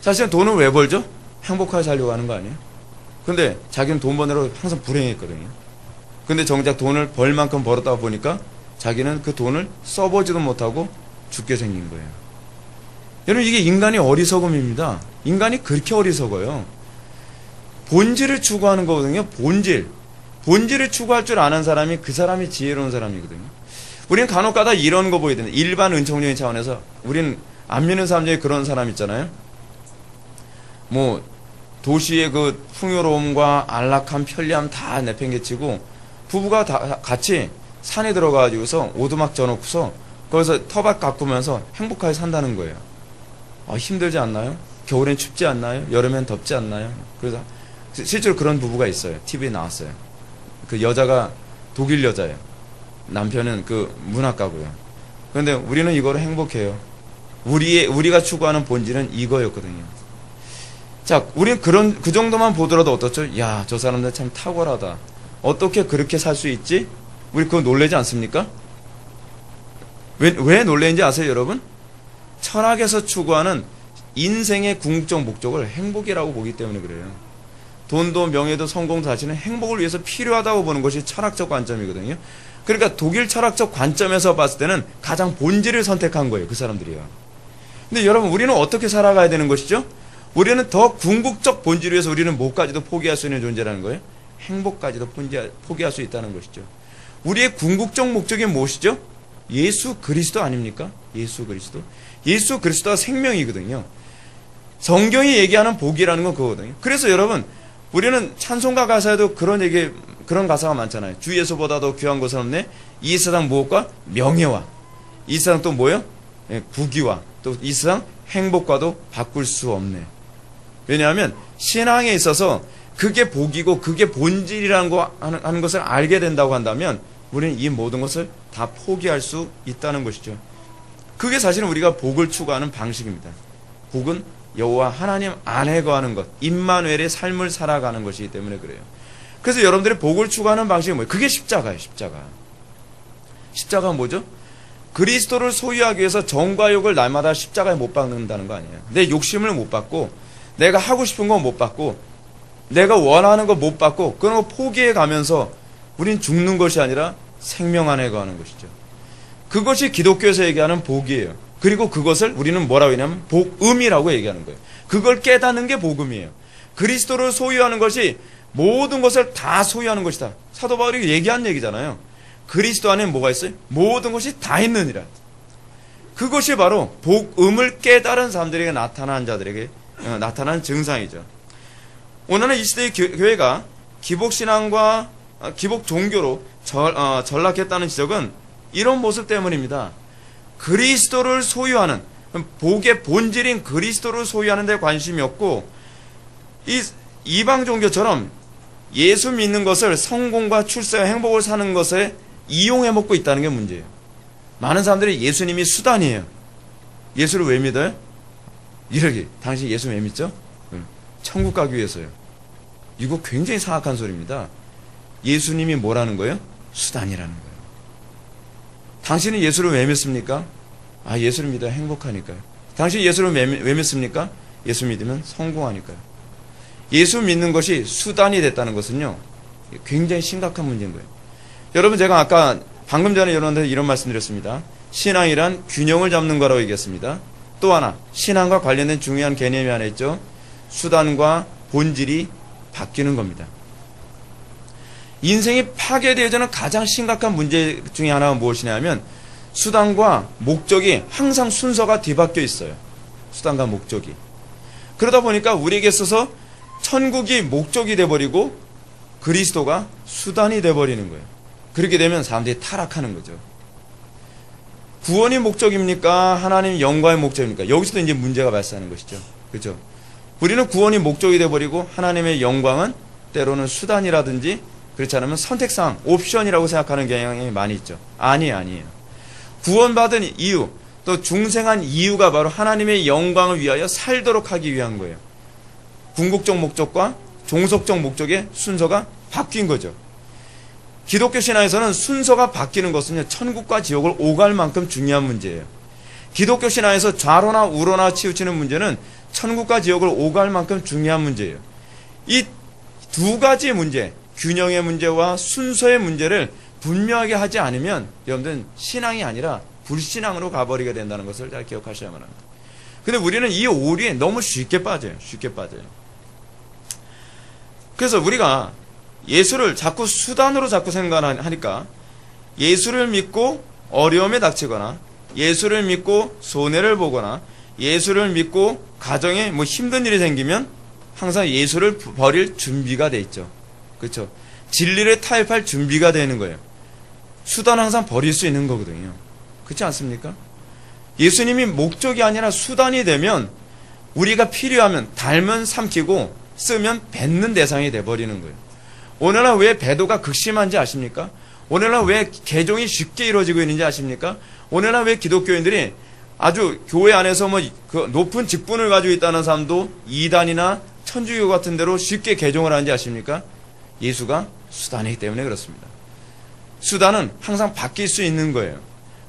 S1: 사실은 돈을 왜 벌죠? 행복하게 살려고 하는 거 아니에요? 근데 자기는 돈 버느라고 항상 불행했거든요. 근데 정작 돈을 벌 만큼 벌었다 보니까 자기는 그 돈을 써보지도 못하고 죽게 생긴 거예요. 여러분, 이게 인간의 어리석음입니다. 인간이 그렇게 어리석어요. 본질을 추구하는 거거든요. 본질을 추구할 줄 아는 사람이 그 사람이 지혜로운 사람이거든요. 우리는 간혹가다 이런 거 보게 되는데, 일반 은총적인 차원에서 우리는 안 믿는 사람 중에 그런 사람 있잖아요. 도시의 그 풍요로움과 안락함, 편리함 다 내팽개치고 부부가 다 같이 산에 들어가가지고서 오두막 져놓고서 거기서 터밭 가꾸면서 행복하게 산다는 거예요. 힘들지 않나요? 겨울엔 춥지 않나요? 여름엔 덥지 않나요? 그래서 실제로 그런 부부가 있어요. TV에 나왔어요. 그 여자가 독일 여자예요. 남편은 그 문학가고요. 그런데 우리는 이거로 행복해요. 우리가 추구하는 본질은 이거였거든요. 자, 우리는 그 정도만 보더라도 어떻죠? 야, 저 사람들 참 탁월하다. 어떻게 그렇게 살 수 있지? 우리 그거 놀라지 않습니까? 왜 놀라는지 아세요, 여러분? 철학에서 추구하는 인생의 궁극적 목적을 행복이라고 보기 때문에 그래요. 돈도 명예도 성공도 자체는 행복을 위해서 필요하다고 보는 것이 철학적 관점이거든요. 그러니까 독일 철학적 관점에서 봤을 때는 가장 본질을 선택한 거예요, 그 사람들이요. 근데 여러분, 우리는 어떻게 살아가야 되는 것이죠? 우리는 더 궁극적 본질을 위해서 우리는 뭐까지도 포기할 수 있는 존재라는 거예요. 행복까지도 포기할 수 있다는 것이죠. 우리의 궁극적 목적이 무엇이죠? 예수 그리스도 아닙니까? 예수 그리스도. 예수 그리스도가 생명이거든요. 성경이 얘기하는 복이라는 건 그거거든요. 그래서 여러분, 우리는 찬송가 가사에도 그런 가사가 많잖아요. 주 예수보다도 귀한 것은 없네. 이 세상 무엇과 명예와, 이 세상 또 뭐요? 부귀와, 또 이 세상 행복과도 바꿀 수 없네. 왜냐하면 신앙에 있어서 그게 복이고 그게 본질이라는 거 하는 것을 알게 된다고 한다면 우리는 이 모든 것을 다 포기할 수 있다는 것이죠. 그게 사실은 우리가 복을 추구하는 방식입니다. 복은 여호와 하나님 안에 거하는 것, 임마누엘의 삶을 살아가는 것이기 때문에 그래요. 그래서 여러분들이 복을 추구하는 방식이 뭐예요? 그게 십자가예요. 십자가. 십자가가 뭐죠? 그리스도를 소유하기 위해서 정과 욕을 날마다 십자가에 못 박는다는 거 아니에요. 내 욕심을 못 받고, 내가 하고 싶은 거 못 받고, 내가 원하는 거 못 받고, 그런 거 포기해 가면서 우린 죽는 것이 아니라 생명 안에 거하는 것이죠. 그것이 기독교에서 얘기하는 복이에요. 그리고 그것을 우리는 뭐라고 얘기하냐면 복음이라고 얘기하는 거예요. 그걸 깨닫는 게 복음이에요. 그리스도를 소유하는 것이 모든 것을 다 소유하는 것이다. 사도 바울이 얘기한 얘기잖아요. 그리스도 안에 뭐가 있어요? 모든 것이 다 있느니라. 그것이 바로 복음을 깨달은 사람들에게 나타난 자들에게 나타난 증상이죠. 오늘은 이 시대의 교회가 기복신앙과 기복 종교로 전락했다는 지적은 이런 모습 때문입니다. 그리스도를 소유하는, 복의 본질인 그리스도를 소유하는 데 관심이 없고, 이 이방 종교처럼 예수 믿는 것을 성공과 출세와 행복을 사는 것에 이용해 먹고 있다는 게 문제예요. 많은 사람들이 예수님이 수단이에요. 예수를 왜 믿어요? 이러기. 당신 예수 왜 믿죠? 천국 가기 위해서요. 이거 굉장히 사악한 소리입니다. 예수님이 뭐라는 거예요? 수단이라는 거예요. 당신은 예수를 왜 믿습니까? 예수를 믿어야 행복하니까요. 당신 예수를 왜 믿습니까? 예수 믿으면 성공하니까요. 예수 믿는 것이 수단이 됐다는 것은요, 굉장히 심각한 문제인 거예요. 여러분, 제가 아까 방금 전에 여러분한테 이런 말씀 드렸습니다. 신앙이란 균형을 잡는 거라고 얘기했습니다. 또 하나, 신앙과 관련된 중요한 개념이 하나 있죠. 수단과 본질이 바뀌는 겁니다. 인생이 파괴되어지는 가장 심각한 문제 중에 하나가 무엇이냐면 수단과 목적이 항상 순서가 뒤바뀌어 있어요. 수단과 목적이. 그러다 보니까 우리에게 있어서 천국이 목적이 돼버리고 그리스도가 수단이 돼버리는 거예요. 그렇게 되면 사람들이 타락하는 거죠. 구원이 목적입니까? 하나님 영광의 목적입니까? 여기서도 이제 문제가 발생하는 것이죠. 그렇죠? 우리는 구원이 목적이 돼버리고 하나님의 영광은 때로는 수단이라든지 그렇지 않으면 선택사항, 옵션이라고 생각하는 경향이 많이 있죠. 아니에요. 구원받은 이유, 또 중생한 이유가 바로 하나님의 영광을 위하여 살도록 하기 위한 거예요. 궁극적 목적과 종속적 목적의 순서가 바뀐 거죠. 기독교 신앙에서는 순서가 바뀌는 것은요, 천국과 지옥을 오갈 만큼 중요한 문제예요. 기독교 신앙에서 좌로나 우로나 치우치는 문제는 천국과 지옥을 오갈 만큼 중요한 문제예요. 이 두 가지 문제, 균형의 문제와 순서의 문제를 분명하게 하지 않으면 여러분들은 신앙이 아니라 불신앙으로 가버리게 된다는 것을 잘 기억하셔야만 합니다. 근데 우리는 이 오류에 너무 쉽게 빠져요. 그래서 우리가 예수를 자꾸 수단으로 자꾸 생각하니까 예수를 믿고 어려움에 닥치거나 예수를 믿고 손해를 보거나 예수를 믿고 가정에 힘든 일이 생기면 항상 예수를 버릴 준비가 돼 있죠. 그렇죠? 진리를 타협할 준비가 되는 거예요. 수단 항상 버릴 수 있는 거거든요. 그렇지 않습니까? 예수님이 목적이 아니라 수단이 되면 우리가 필요하면 달면 삼키고 쓰면 뱉는 대상이 돼버리는 거예요. 오늘날 왜 배도가 극심한지 아십니까? 오늘날 왜 개종이 쉽게 이루어지고 있는지 아십니까? 오늘날 왜 기독교인들이 아주 교회 안에서 그 높은 직분을 가지고 있다는 사람도 이단이나 천주교 같은 데로 쉽게 개종을 하는지 아십니까? 예수가 수단이기 때문에 그렇습니다. 수단은 항상 바뀔 수 있는 거예요.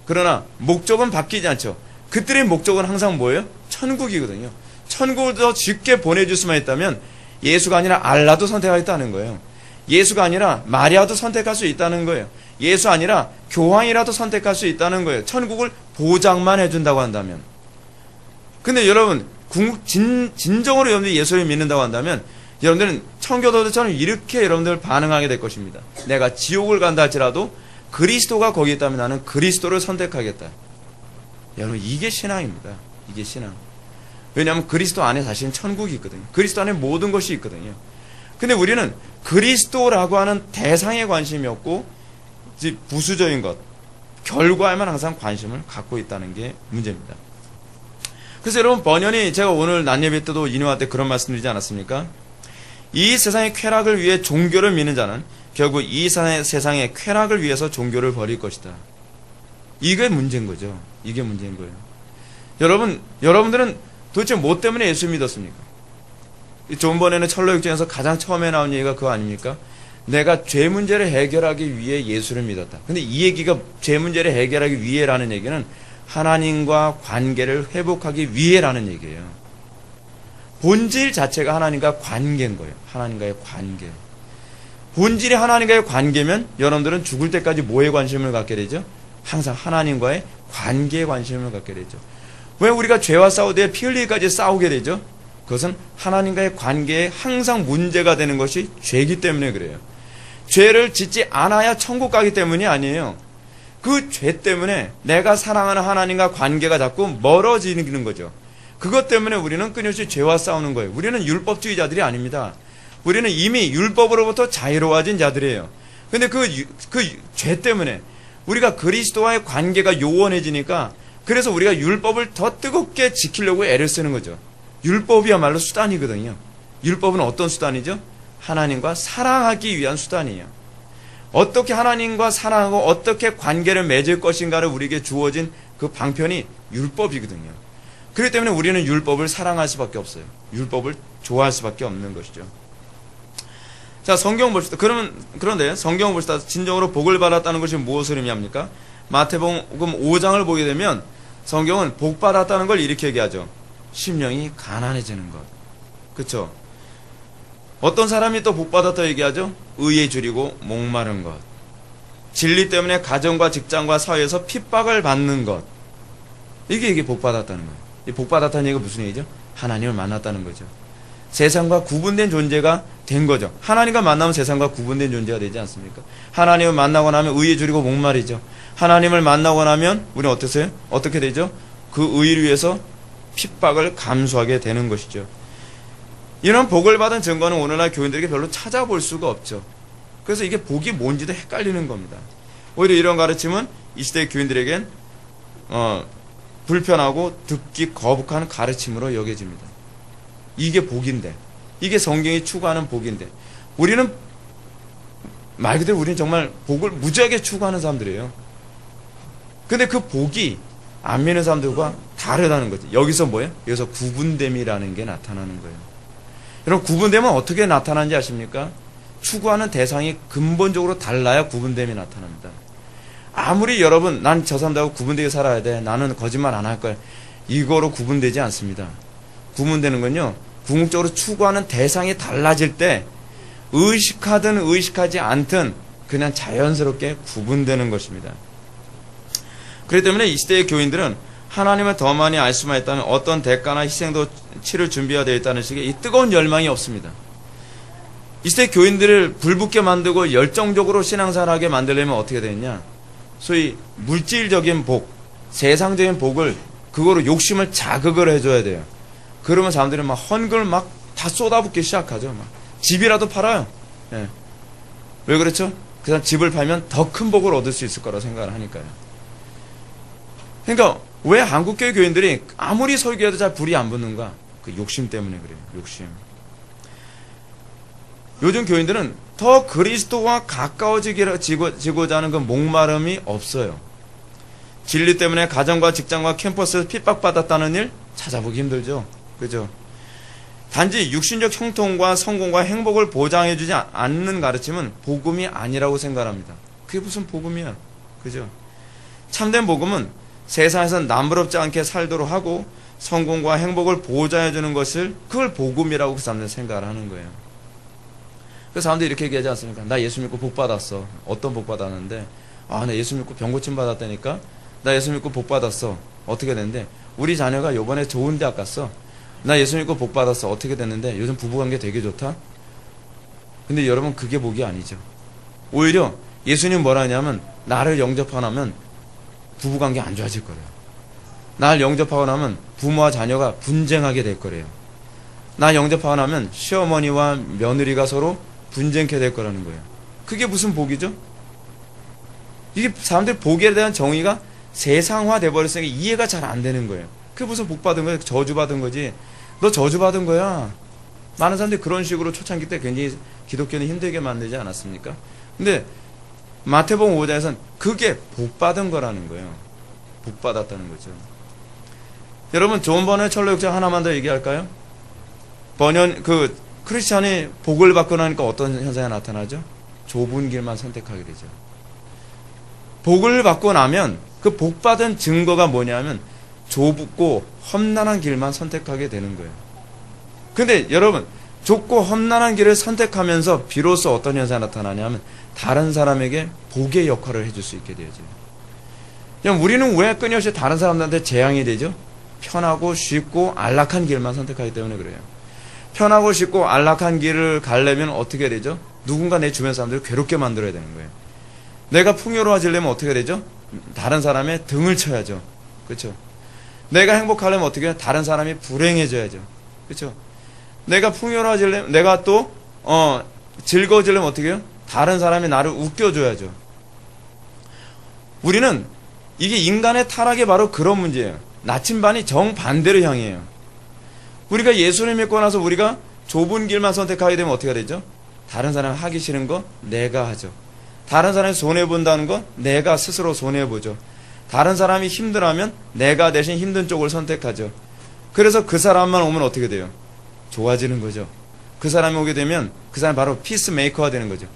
S1: 그러나 목적은 바뀌지 않죠. 그들의 목적은 항상 뭐예요? 천국이거든요. 천국을 더 쉽게 보내줄 수만 있다면 예수가 아니라 알라도 선택하겠다는 거예요. 예수가 아니라 마리아도 선택할 수 있다는 거예요. 예수 아니라 교황이라도 선택할 수 있다는 거예요. 천국을 보장만 해준다고 한다면. 근데 여러분, 진정으로 여러분들이 예수를 믿는다고 한다면 여러분들은 청교도들처럼 이렇게 여러분들 반응하게 될 것입니다. 내가 지옥을 간다 할지라도 그리스도가 거기 있다면 나는 그리스도를 선택하겠다. 여러분, 이게 신앙입니다. 이게 신앙. 왜냐하면 그리스도 안에 사실은 천국이 있거든요. 그리스도 안에 모든 것이 있거든요. 근데 우리는 그리스도라고 하는 대상에 관심이 없고 부수적인 것, 결과에만 항상 관심을 갖고 있다는 게 문제입니다. 그래서 여러분, 번연히 제가 오늘 낮 예배 때도 인용할 때 그런 말씀 드리지 않았습니까? 이 세상의 쾌락을 위해 종교를 믿는 자는 결국 이 세상의 쾌락을 위해서 종교를 버릴 것이다. 이게 문제인 거죠. 이게 문제인 거예요. 여러분들은 도대체 뭐 때문에 예수 믿었습니까? 존버네는 철로역전에서 가장 처음에 나온 얘기가 그거 아닙니까? 내가 죄 문제를 해결하기 위해 예수를 믿었다. 근데 이 얘기가 죄 문제를 해결하기 위해라는 얘기는 하나님과 관계를 회복하기 위해라는 얘기예요. 본질 자체가 하나님과 관계인 거예요. 하나님과의 관계. 본질이 하나님과의 관계면 여러분들은 죽을 때까지 뭐에 관심을 갖게 되죠? 항상 하나님과의 관계에 관심을 갖게 되죠. 왜 우리가 죄와 싸우되 피 흘리기까지 싸우게 되죠? 그것은 하나님과의 관계에 항상 문제가 되는 것이 죄이기 때문에 그래요. 죄를 짓지 않아야 천국 가기 때문이 아니에요. 그 죄 때문에 내가 사랑하는 하나님과 관계가 자꾸 멀어지는 거죠. 그것 때문에 우리는 끊임없이 죄와 싸우는 거예요. 우리는 율법주의자들이 아닙니다. 우리는 이미 율법으로부터 자유로워진 자들이에요. 근데 그 죄 때문에 우리가 그리스도와의 관계가 요원해지니까 그래서 우리가 율법을 더 뜨겁게 지키려고 애를 쓰는 거죠. 율법이야말로 수단이거든요. 율법은 어떤 수단이죠? 하나님과 사랑하기 위한 수단이에요. 어떻게 하나님과 사랑하고 어떻게 관계를 맺을 것인가를 우리에게 주어진 그 방편이 율법이거든요. 그렇기 때문에 우리는 율법을 사랑할 수밖에 없어요. 율법을 좋아할 수밖에 없는 것이죠. 자, 성경 봅시다. 그런데 성경 봅시다. 진정으로 복을 받았다는 것이 무엇을 의미합니까? 마태복음 5장을 보게 되면 성경은 복 받았다는 걸 이렇게 얘기하죠. 심령이 가난해지는 것. 그렇죠? 어떤 사람이 또 복 받았다 얘기하죠? 의에 줄이고 목마른 것. 진리 때문에 가정과 직장과 사회에서 핍박을 받는 것. 이게 복 받았다는 거예요. 이 복 받았다는 얘기가 무슨 얘기죠? 하나님을 만났다는 거죠. 세상과 구분된 존재가 된 거죠. 하나님과 만나면 세상과 구분된 존재가 되지 않습니까? 하나님을 만나고 나면 의에 줄이고 목마르죠. 하나님을 만나고 나면 우리는 어떠세요? 어떻게 되죠? 그 의를 위해서 핍박을 감수하게 되는 것이죠. 이런 복을 받은 증거는 오늘날 교인들에게 별로 찾아볼 수가 없죠. 그래서 이게 복이 뭔지도 헷갈리는 겁니다. 오히려 이런 가르침은 이 시대의 교인들에겐 불편하고 듣기 거북한 가르침으로 여겨집니다. 이게 복인데, 이게 성경이 추구하는 복인데, 우리는 말 그대로 우리는 정말 복을 무지하게 추구하는 사람들이에요. 근데 그 복이 안 믿는 사람들과 다르다는 거죠. 여기서 뭐예요? 여기서 구분됨이라는 게 나타나는 거예요. 여러분, 구분됨은 어떻게 나타나는지 아십니까? 추구하는 대상이 근본적으로 달라야 구분됨이 나타납니다. 아무리 여러분, 난 저 사람들하고 구분되게 살아야 돼. 나는 거짓말 안 할 거야. 이거로 구분되지 않습니다. 구분되는 건요, 궁극적으로 추구하는 대상이 달라질 때 의식하든 의식하지 않든 그냥 자연스럽게 구분되는 것입니다. 그렇기 때문에 이 시대의 교인들은 하나님을 더 많이 알 수만 있다면 어떤 대가나 희생도 치를 준비가 되어 있다는 식의 이 뜨거운 열망이 없습니다. 이 시대 교인들을 불붙게 만들고 열정적으로 신앙생활하게 만들려면 어떻게 되느냐? 소위 물질적인 복, 세상적인 복을 그거로 욕심을 자극을 해줘야 돼요. 그러면 사람들이 막 헌금을 막 다 쏟아붓기 시작하죠. 막 집이라도 팔아요. 예. 왜 그렇죠? 그 사람 집을 팔면 더 큰 복을 얻을 수 있을 거라고 생각을 하니까요. 그러니까 왜 한국교회 교인들이 아무리 설교해도 잘 불이 안 붙는가? 그 욕심 때문에 그래요. 욕심. 요즘 교인들은 더 그리스도와 가까워지고자 하는 그 목마름이 없어요. 진리 때문에 가정과 직장과 캠퍼스에서 핍박받았다는 일 찾아보기 힘들죠. 그죠? 단지 육신적 형통과 성공과 행복을 보장해주지 않는 가르침은 복음이 아니라고 생각합니다. 그게 무슨 복음이야? 그죠? 참된 복음은 세상에서 남부럽지 않게 살도록 하고 성공과 행복을 보장해주는 것을 그걸 복음이라고 그 사람들은 생각을 하는 거예요. 그 사람들이 이렇게 얘기하지 않습니까? 나 예수 믿고 복 받았어. 어떤 복 받았는데? 아, 나 예수 믿고 병 고침 받았다니까? 나 예수 믿고 복 받았어. 어떻게 됐는데? 우리 자녀가 요번에 좋은 대학 갔어. 나 예수 믿고 복 받았어. 어떻게 됐는데? 요즘 부부관계 되게 좋다? 근데 여러분, 그게 복이 아니죠. 오히려 예수님 뭐라 하냐면 나를 영접하고 나면 부부관계 안 좋아질 거래요. 나를 영접하고 나면 부모와 자녀가 분쟁하게 될 거래요. 나 영접하고 나면 시어머니와 며느리가 서로 분쟁케 될 거라는 거예요. 그게 무슨 복이죠? 이게 사람들 복에 대한 정의가 세상화 돼버렸으니까 이해가 잘 안 되는 거예요. 그게 무슨 복 받은 거예요? 저주 받은 거지. 너 저주 받은 거야. 많은 사람들이 그런 식으로 초창기 때 굉장히 기독교는 힘들게 만들지 않았습니까? 근데 마태복음 5장에서는 그게 복받은 거라는 거예요. 복받았다는 거죠. 여러분, 존 버너의 철로 역정 하나만 더 얘기할까요? 크리스찬이 복을 받고 나니까 어떤 현상이 나타나죠? 좁은 길만 선택하게 되죠. 복을 받고 나면 그 복받은 증거가 뭐냐면 좁고 험난한 길만 선택하게 되는 거예요. 근데 여러분, 좁고 험난한 길을 선택하면서 비로소 어떤 현상이 나타나냐면 다른 사람에게 복의 역할을 해줄 수 있게 되어져요. 그럼 우리는 왜 끊임없이 다른 사람들한테 재앙이 되죠? 편하고 쉽고 안락한 길만 선택하기 때문에 그래요. 편하고 쉽고 안락한 길을 가려면 어떻게 되죠? 누군가 내 주변 사람들을 괴롭게 만들어야 되는 거예요. 내가 풍요로워지려면 어떻게 되죠? 다른 사람의 등을 쳐야죠. 그렇죠? 내가 행복하려면 어떻게 해요? 다른 사람이 불행해져야죠. 그렇죠? 내가 풍요로워지려면, 내가 또 즐거워지려면 어떻게 해요? 다른 사람이 나를 웃겨줘야죠. 우리는 이게 인간의 타락이 바로 그런 문제예요. 나침반이 정반대로 향해요. 우리가 예수를 믿고 나서 우리가 좁은 길만 선택하게 되면 어떻게 되죠? 다른 사람 하기 싫은 거 내가 하죠. 다른 사람이 손해본다는 거 내가 스스로 손해보죠. 다른 사람이 힘들어하면 내가 대신 힘든 쪽을 선택하죠. 그래서 그 사람만 오면 어떻게 돼요? 좋아지는 거죠. 그 사람이 오게 되면 그 사람이 바로 피스메이커가 되는 거죠.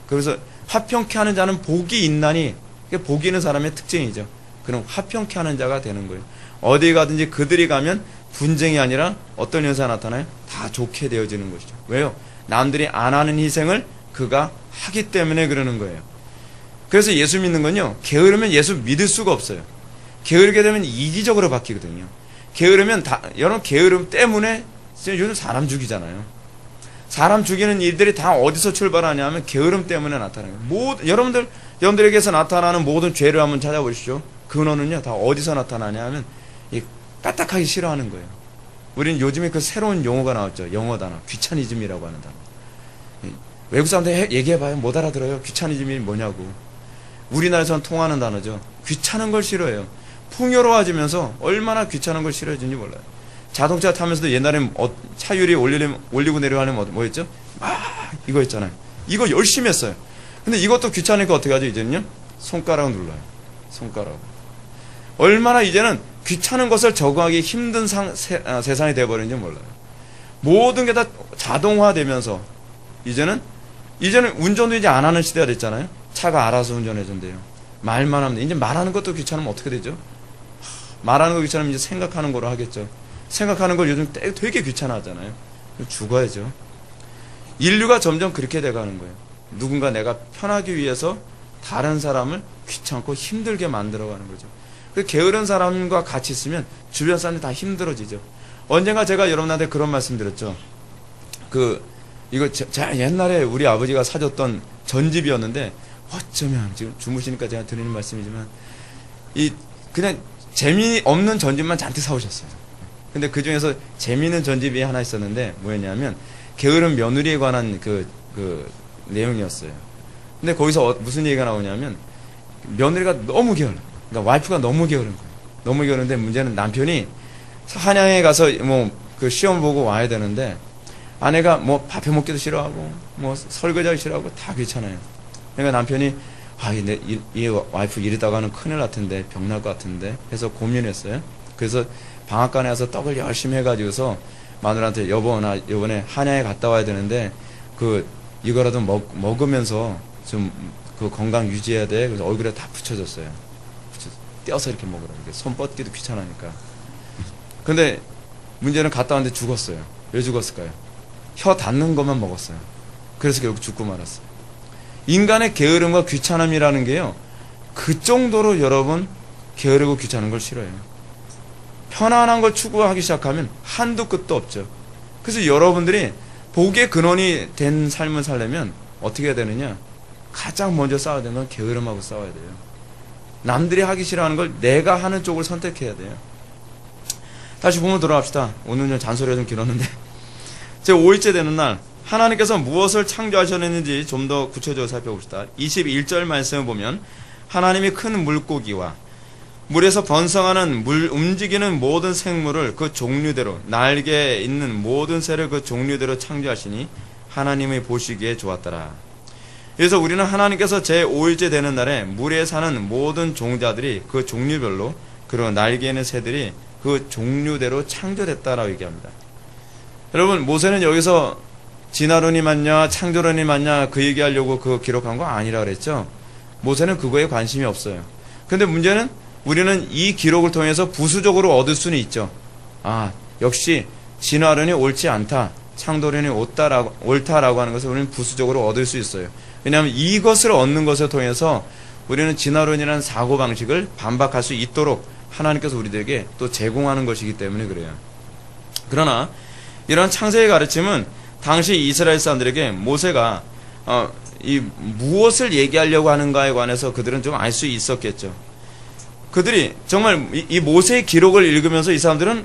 S1: 그래서 화평케 하는 자는 복이 있나니, 그게 복이 있는 사람의 특징이죠. 그럼 화평케 하는 자가 되는 거예요. 어디 가든지 그들이 가면 분쟁이 아니라 어떤 현상이 나타나요? 다 좋게 되어지는 것이죠. 왜요? 남들이 안 하는 희생을 그가 하기 때문에 그러는 거예요. 그래서 예수 믿는 건요, 게으르면 예수 믿을 수가 없어요. 게으르게 되면 이기적으로 바뀌거든요. 게으르면 여러분, 게으름 때문에 요즘 사람 죽이잖아요. 사람 죽이는 일들이 다 어디서 출발하냐면 게으름 때문에 나타나요. 여러분들에게서 나타나는 모든 죄를 한번 찾아보십시오. 근원은요, 다 어디서 나타나냐면 이 까딱하기 싫어하는 거예요. 우리는 요즘에 그 새로운 용어가 나왔죠. 영어 단어, 귀차니즘이라고 하는 단어. 외국 사람들 얘기해봐요. 못 알아들어요. 귀차니즘이 뭐냐고. 우리나라에서는 통하는 단어죠. 귀찮은 걸 싫어해요. 풍요로워지면서 얼마나 귀찮은 걸 싫어해지는지 몰라요. 자동차 타면서도 옛날엔 차율이 올리고 내려가려면 뭐였죠? 이거 했잖아요. 이거 열심히 했어요. 근데 이것도 귀찮으니까 어떻게 하죠? 이제는요? 손가락을 눌러요. 손가락. 얼마나 이제는 귀찮은 것을 적응하기 힘든 세상이 되어버리는지 몰라요. 모든 게 다 자동화되면서 이제는 운전도 이제 안 하는 시대가 됐잖아요. 차가 알아서 운전해준대요. 말만 하면 돼. 이제 말하는 것도 귀찮으면 어떻게 되죠? 말하는 거 귀찮으면 이제 생각하는 거로 하겠죠. 생각하는 걸 요즘 되게 귀찮아하잖아요. 죽어야죠. 인류가 점점 그렇게 돼가는 거예요. 누군가 내가 편하기 위해서 다른 사람을 귀찮고 힘들게 만들어가는 거죠. 그 게으른 사람과 같이 있으면 주변 사람들이 다 힘들어지죠. 언젠가 제가 여러분한테 그런 말씀 드렸죠. 이거 옛날에 우리 아버지가 사줬던 전집이었는데 어쩌면 지금 주무시니까 제가 드리는 말씀이지만 그냥 재미없는 전집만 잔뜩 사오셨어요. 근데 그 중에서 재미있는 전집이 하나 있었는데 뭐였냐면 게으른 며느리에 관한 그 내용이었어요. 근데 거기서 무슨 얘기가 나오냐면 며느리가 너무 게을러. 그러니까 와이프가 너무 게으른 거예요. 너무 게으른데 문제는 남편이 한양에 가서 그 시험 보고 와야 되는데 아내가 밥 해먹기도 싫어하고 설거지하기 싫어하고 다 귀찮아요. 그러니까 남편이 이 와이프 이러다가는 큰일 날 텐데 병날 것 같은데 해서 고민했어요. 그래서 방앗간에 와서 떡을 열심히 해가지고서 마누라한테 여보 나 이번에 한양에 갔다 와야 되는데 이거라도 먹으면서 좀 그 건강 유지해야 돼. 그래서 얼굴에 다 붙여줬어요. 떼어서 이렇게 먹으라고. 손 뻗기도 귀찮으니까. 근데 문제는 갔다 왔는데 죽었어요. 왜 죽었을까요? 혀 닿는 것만 먹었어요. 그래서 결국 죽고 말았어요. 인간의 게으름과 귀찮음이라는 게요, 그 정도로 여러분 게으르고 귀찮은 걸 싫어해요. 편안한 걸 추구하기 시작하면 한도 끝도 없죠. 그래서 여러분들이 복의 근원이 된 삶을 살려면 어떻게 해야 되느냐? 가장 먼저 싸워야 되는 건 게으름하고 싸워야 돼요. 남들이 하기 싫어하는 걸 내가 하는 쪽을 선택해야 돼요. 다시 본문 돌아갑시다. 오늘은 잔소리가 좀 길었는데 제 5일째 되는 날 하나님께서 무엇을 창조하셨는지 좀 더 구체적으로 살펴봅시다. 21절 말씀을 보면 하나님이 큰 물고기와 물에서 번성하는 움직이는 모든 생물을 그 종류대로, 날개에 있는 모든 새를 그 종류대로 창조하시니 하나님의 보시기에 좋았더라. 그래서 우리는 하나님께서 제5일째 되는 날에 물에 사는 모든 종자들이 그 종류별로, 그리고 날개에 있는 새들이 그 종류대로 창조됐다라고 얘기합니다. 여러분, 모세는 여기서 진화론이 맞냐 창조론이 맞냐 그 얘기하려고 그거 기록한 거 아니라 그랬죠. 모세는 그거에 관심이 없어요. 근데 문제는 우리는 이 기록을 통해서 부수적으로 얻을 수는 있죠. 아, 역시 진화론이 옳지 않다, 창조론이 옳다라고 하는 것을 우리는 부수적으로 얻을 수 있어요. 왜냐하면 이것을 얻는 것을 통해서 우리는 진화론이라는 사고방식을 반박할 수 있도록 하나님께서 우리들에게 또 제공하는 것이기 때문에 그래요. 그러나 이런 창세의 가르침은 당시 이스라엘 사람들에게 모세가 이 무엇을 얘기하려고 하는가에 관해서 그들은 좀 알 수 있었겠죠. 그들이 정말 이 모세의 기록을 읽으면서 이 사람들은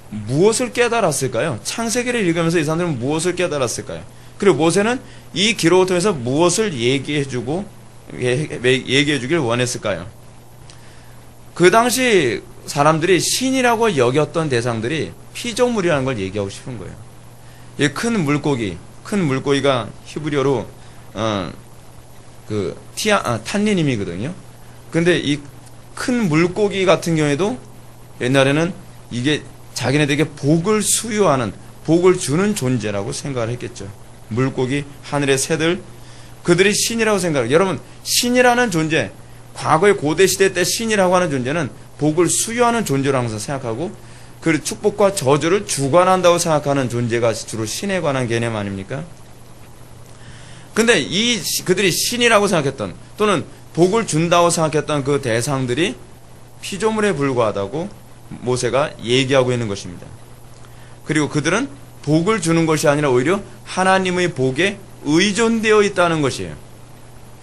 S1: 무엇을 깨달았을까요? 창세기를 읽으면서 이 사람들은 무엇을 깨달았을까요? 그리고 모세는 이 기록을 통해서 무엇을 얘기해주길 원했을까요? 그 당시 사람들이 신이라고 여겼던 대상들이 피조물이라는 걸 얘기하고 싶은 거예요. 이 큰 물고기가 히브리어로 탄니님이거든요. 근데 이 큰 물고기 같은 경우에도 옛날에는 이게 자기네들에게 복을 수여하는, 복을 주는 존재라고 생각을 했겠죠. 물고기, 하늘의 새들, 그들이 신이라고 생각해요. 여러분, 신이라는 존재, 과거의 고대시대 때 신이라고 하는 존재는 복을 수여하는 존재로 항상 생각하고, 그 축복과 저주를 주관한다고 생각하는 존재가 주로 신에 관한 개념 아닙니까? 근데 그들이 신이라고 생각했던, 또는 복을 준다고 생각했던 그 대상들이 피조물에 불과하다고 모세가 얘기하고 있는 것입니다. 그리고 그들은 복을 주는 것이 아니라 오히려 하나님의 복에 의존되어 있다는 것이에요.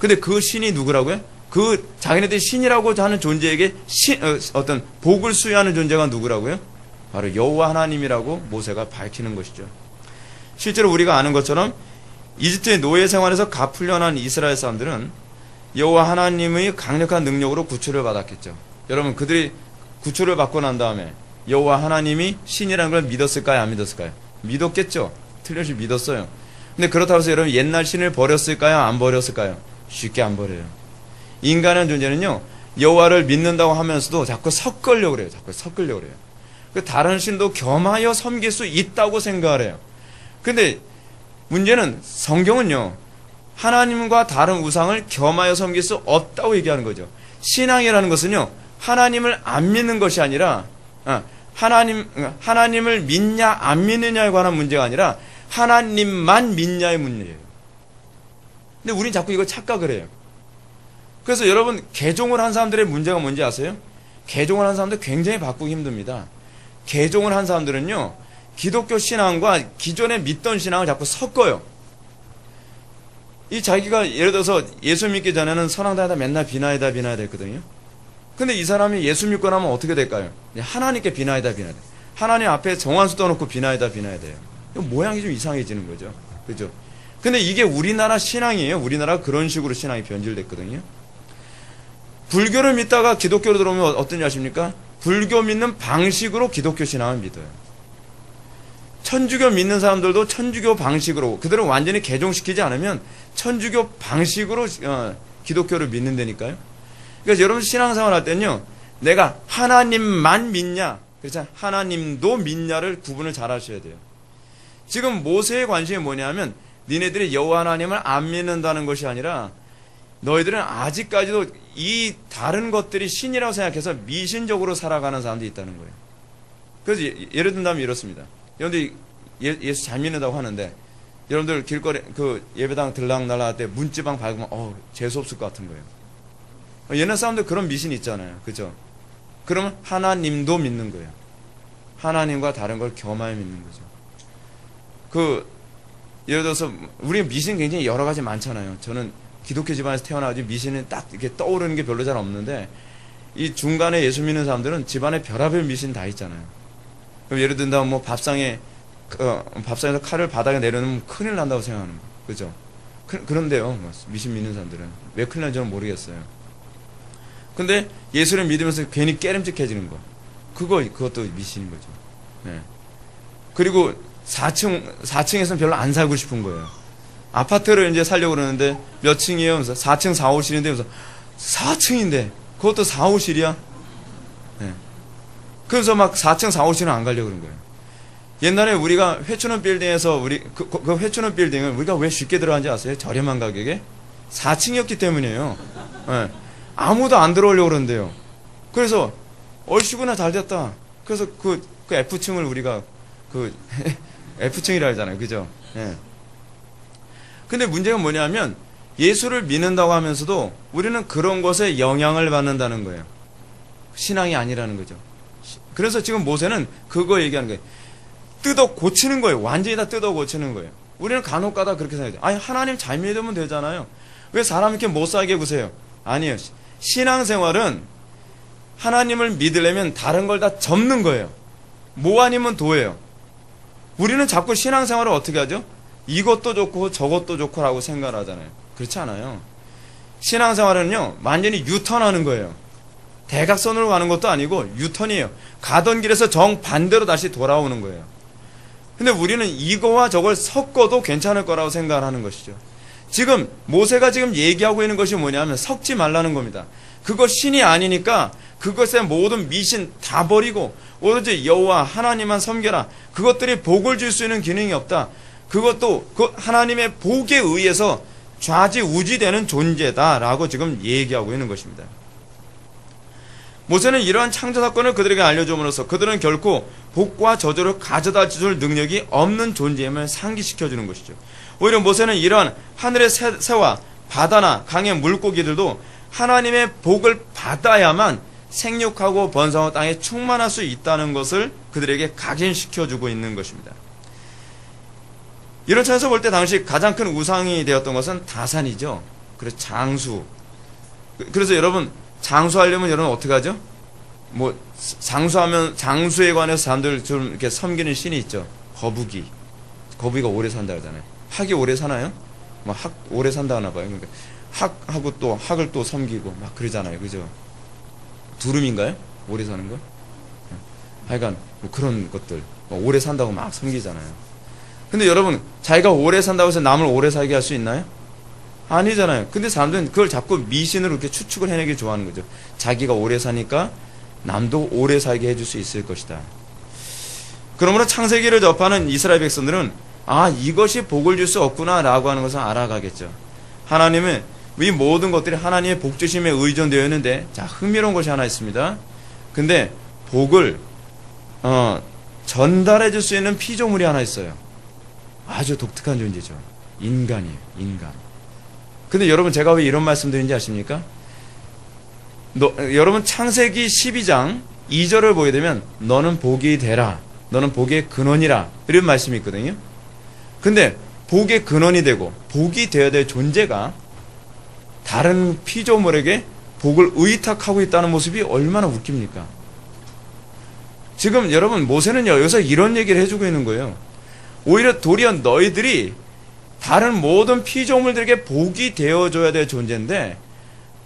S1: 근데 그 신이 누구라고요? 그 자기네들이 신이라고 하는 존재에게 어떤 복을 수여하는 존재가 누구라고요? 바로 여호와 하나님이라고 모세가 밝히는 것이죠. 실제로 우리가 아는 것처럼 이집트의 노예 생활에서 갚으려는 이스라엘 사람들은 여호와 하나님의 강력한 능력으로 구출을 받았겠죠. 여러분, 그들이 구출을 받고 난 다음에 여호와 하나님이 신이라는 걸 믿었을까요? 안 믿었을까요? 믿었겠죠. 틀림없이 믿었어요. 근데 그렇다고 해서 여러분, 옛날 신을 버렸을까요? 안 버렸을까요? 쉽게 안 버려요. 인간의 존재는요, 여호와를 믿는다고 하면서도 자꾸 섞으려고 그래요. 다른 신도 겸하여 섬길 수 있다고 생각을 해요. 근데 문제는 성경은요, 하나님과 다른 우상을 겸하여 섬길 수 없다고 얘기하는 거죠. 신앙이라는 것은요, 하나님을 안 믿는 것이 아니라, 하나님을 믿냐 안 믿느냐에 관한 문제가 아니라 하나님만 믿냐의 문제예요. 근데 우린 자꾸 이걸 착각을 해요. 그래서 여러분, 개종을 한 사람들의 문제가 뭔지 아세요? 개종을 한 사람들 굉장히 바꾸기 힘듭니다. 개종을 한 사람들은요, 기독교 신앙과 기존에 믿던 신앙을 자꾸 섞어요. 이 자기가 예를 들어서 예수 믿기 전에는 선왕당에다 맨날 비나이다 했거든요. 근데 이 사람이 예수 믿고 나면 어떻게 될까요? 하나님께 비나이다. 하나님 앞에 정한수 떠놓고 비나이다 해요. 모양이 좀 이상해지는 거죠. 그죠? 근데 이게 우리나라 신앙이에요. 우리나라가 그런 식으로 신앙이 변질됐거든요. 불교를 믿다가 기독교로 들어오면 어떤지 아십니까? 불교 믿는 방식으로 기독교 신앙을 믿어요. 천주교 믿는 사람들도 천주교 방식으로, 그들은 완전히 개종시키지 않으면 천주교 방식으로 기독교를 믿는다니까요. 그래서 여러분 신앙생활 할 때는요, 내가 하나님만 믿냐, 그렇죠? 하나님도 믿냐를 구분을 잘 하셔야 돼요. 지금 모세의 관심이 뭐냐면, 니네들이 여호와 하나님을 안 믿는다는 것이 아니라 너희들은 아직까지도 이 다른 것들이 신이라고 생각해서 미신적으로 살아가는 사람들이 있다는 거예요. 그래서 예를 든다면 이렇습니다. 여러분들 예수 잘 믿는다고 하는데, 여러분들 길거리 예배당 들락날락 할 때 문지방 밟으면 재수 없을 것 같은 거예요. 옛날 사람들 그런 미신이 있잖아요. 그죠? 그러면 하나님도 믿는 거예요. 하나님과 다른 걸 겸하여 믿는 거죠. 예를 들어서 우리 미신 굉장히 여러 가지 많잖아요. 저는 기독교 집안에서 태어나가지고 미신은 딱 이렇게 떠오르는 게 별로 잘 없는데, 이 중간에 예수 믿는 사람들은 집안에 별의별 미신 다 있잖아요. 그럼 예를 든다면 뭐 밥상에서 칼을 바닥에 내려놓으면 큰일 난다고 생각하는 거. 그죠? 그런데요, 미신 믿는 사람들은 왜 큰일 난지는 모르겠어요. 근데 예수를 믿으면서 괜히 깨름직해지는 거. 그것도 미신인 거죠. 네. 그리고 4층에서는 별로 안 살고 싶은 거예요. 아파트를 이제 살려고 그러는데 몇 층이에요? 하면서 4층 4, 5실인데 그래서 4층인데 그것도 4, 5실이야? 네. 그래서 막 4층 4, 5실은 안 가려고 그런 거예요. 옛날에 우리가 회춘원 빌딩에서 그 회춘원 빌딩을 우리가 왜 쉽게 들어간지 아세요? 저렴한 가격에? 4층이었기 때문이에요. 네. 아무도 안 들어오려고 그러는데요. 그래서 얼씨구나 잘 됐다. 그래서 그 F층을 우리가 F층이라 하잖아요. 그죠? 예. 근데 문제가 뭐냐면 예수를 믿는다고 하면서도 우리는 그런 것에 영향을 받는다는 거예요. 신앙이 아니라는 거죠. 그래서 지금 모세는 그거 얘기하는 거예요. 뜯어 고치는 거예요. 완전히 다 뜯어 고치는 거예요. 우리는 간혹 가다 그렇게 생각해요. 아니, 하나님 잘 믿으면 되잖아요. 왜 사람 이렇게 못 살게 구세요? 아니에요. 신앙생활은 하나님을 믿으려면 다른 걸 다 접는 거예요. 뭐 아니면 도예요. 우리는 자꾸 신앙생활을 어떻게 하죠? 이것도 좋고 저것도 좋고 라고 생각을 하잖아요. 그렇지 않아요. 신앙생활은요, 완전히 유턴하는 거예요. 대각선으로 가는 것도 아니고 유턴이에요. 가던 길에서 정반대로 다시 돌아오는 거예요. 근데 우리는 이거와 저걸 섞어도 괜찮을 거라고 생각을 하는 것이죠. 지금 모세가 지금 얘기하고 있는 것이 뭐냐면 섞지 말라는 겁니다. 그거 신이 아니니까 그것의 모든 미신 다 버리고 오로지 여호와 하나님만 섬겨라. 그것들이 복을 줄 수 있는 기능이 없다. 그것도 그 하나님의 복에 의해서 좌지우지되는 존재다라고 지금 얘기하고 있는 것입니다. 모세는 이러한 창조 사건을 그들에게 알려줌으로써 그들은 결코 복과 저주를 가져다 줄 능력이 없는 존재임을 상기시켜주는 것이죠. 오히려 모세는 이러한 하늘의 새와 바다나 강의 물고기들도 하나님의 복을 받아야만 생육하고 번성하고 땅에 충만할 수 있다는 것을 그들에게 각인시켜주고 있는 것입니다. 이런 차에서 볼 때 당시 가장 큰 우상이 되었던 것은 다산이죠. 그래서 장수. 그래서 여러분 장수하려면 여러분 어떻게 하죠? 뭐 장수에 관해서 사람들 좀 이렇게 섬기는 신이 있죠. 거북이. 거북이가 오래 산다 하잖아요. 학이 오래 사나요? 뭐 학 오래 산다 하나 봐요. 그러니까 학하고 또 학을 또 섬기고 막 그러잖아요. 그죠? 두루미인가요? 오래 사는 거? 하여간 뭐 그런 것들 오래 산다고 막 섬기잖아요. 근데 여러분 자기가 오래 산다고 해서 남을 오래 살게 할 수 있나요? 아니잖아요. 근데 사람들은 그걸 자꾸 미신으로 이렇게 추측을 해내기 좋아하는 거죠. 자기가 오래 사니까 남도 오래 살게 해줄 수 있을 것이다. 그러므로 창세기를 접하는 이스라엘 백성들은 아, 이것이 복을 줄 수 없구나 라고 하는 것을 알아가겠죠. 하나님은 이 모든 것들이 하나님의 복주심에 의존되어 있는데, 자, 흥미로운 것이 하나 있습니다. 근데 복을 전달해 줄 수 있는 피조물이 하나 있어요. 아주 독특한 존재죠. 인간이에요. 인간. 근데 여러분 제가 왜 이런 말씀 드리는지 아십니까? 여러분 창세기 12장 2절을 보게 되면 너는 복이 되라. 너는 복의 근원이라. 이런 말씀이 있거든요. 근데 복의 근원이 되고 복이 되어야 될 존재가 다른 피조물에게 복을 의탁하고 있다는 모습이 얼마나 웃깁니까? 지금 여러분 모세는요 여기서 이런 얘기를 해주고 있는 거예요. 오히려 도리어 너희들이 다른 모든 피조물들에게 복이 되어줘야 될 존재인데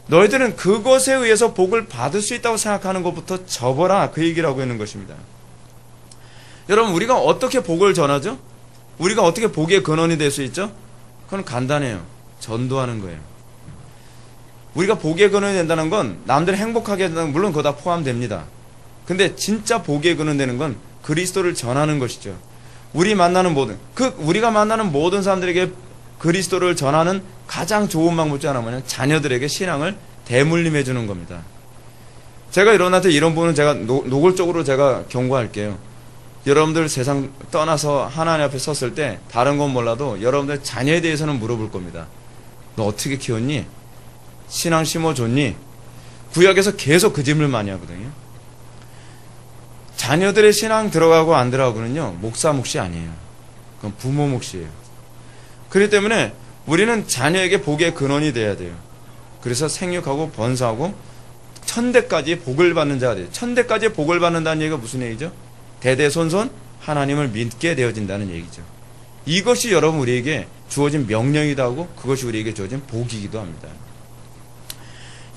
S1: 너희들은 그것에 의해서 복을 받을 수 있다고 생각하는 것부터 접어라. 그 얘기를 하고 있는 것입니다. 여러분 우리가 어떻게 복을 전하죠? 우리가 어떻게 복의 근원이 될 수 있죠? 그건 간단해요. 전도하는 거예요. 우리가 복의 근원이 된다는 건 남들 행복하게 된다는 건 물론 그거 다 포함됩니다. 근데 진짜 복의 근원 되는 건 그리스도를 전하는 것이죠. 우리가 만나는 모든 사람들에게 그리스도를 전하는 가장 좋은 방법 중 하나는 자녀들에게 신앙을 대물림해 주는 겁니다. 제가 여러분한테 이런 부분은 제가 노골적으로 제가 경고할게요. 여러분들 세상 떠나서 하나님 앞에 섰을 때 다른 건 몰라도 여러분들 자녀에 대해서는 물어볼 겁니다. 너 어떻게 키웠니? 신앙 심어줬니? 구약에서 계속 그 질문을 많이 하거든요. 자녀들의 신앙 들어가고 안 들어가고는요 목사 몫이 아니에요. 그건 부모 몫이에요. 그렇기 때문에 우리는 자녀에게 복의 근원이 돼야 돼요. 그래서 생육하고 번성하고 천대까지 복을 받는 자가 돼요. 천대까지 복을 받는다는 얘기가 무슨 얘기죠? 대대손손 하나님을 믿게 되어진다는 얘기죠. 이것이 여러분 우리에게 주어진 명령이기도 하고 그것이 우리에게 주어진 복이기도 합니다.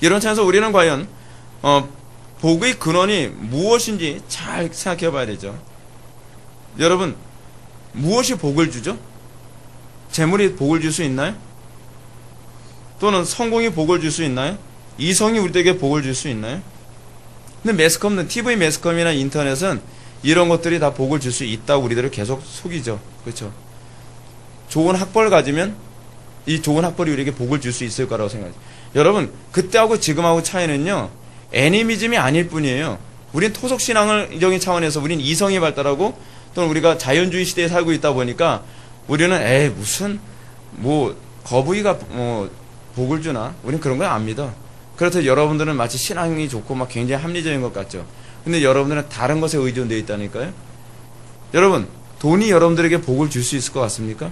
S1: 이런 차에서 우리는 과연 복의 근원이 무엇인지 잘 생각해 봐야 되죠. 여러분, 무엇이 복을 주죠? 재물이 복을 줄 수 있나요? 또는 성공이 복을 줄 수 있나요? 이성이 우리에게 복을 줄 수 있나요? 근데 매스컴은, TV 매스컴이나 인터넷은 이런 것들이 다 복을 줄 수 있다고 우리들을 계속 속이죠. 그렇죠? 좋은 학벌을 가지면 이 좋은 학벌이 우리에게 복을 줄 수 있을 거라고 생각해요. 여러분, 그때하고 지금하고 차이는요, 애니미즘이 아닐 뿐이에요. 우린 토속신앙적인 차원에서 우린 이성이 발달하고 또는 우리가 자연주의 시대에 살고 있다 보니까 우리는 무슨 거북이가 복을 주나? 우린 그런 거 안 믿어. 그렇다고 여러분들은 마치 신앙이 좋고 막 굉장히 합리적인 것 같죠. 근데 여러분들은 다른 것에 의존되어 있다니까요. 여러분, 돈이 여러분들에게 복을 줄 수 있을 것 같습니까?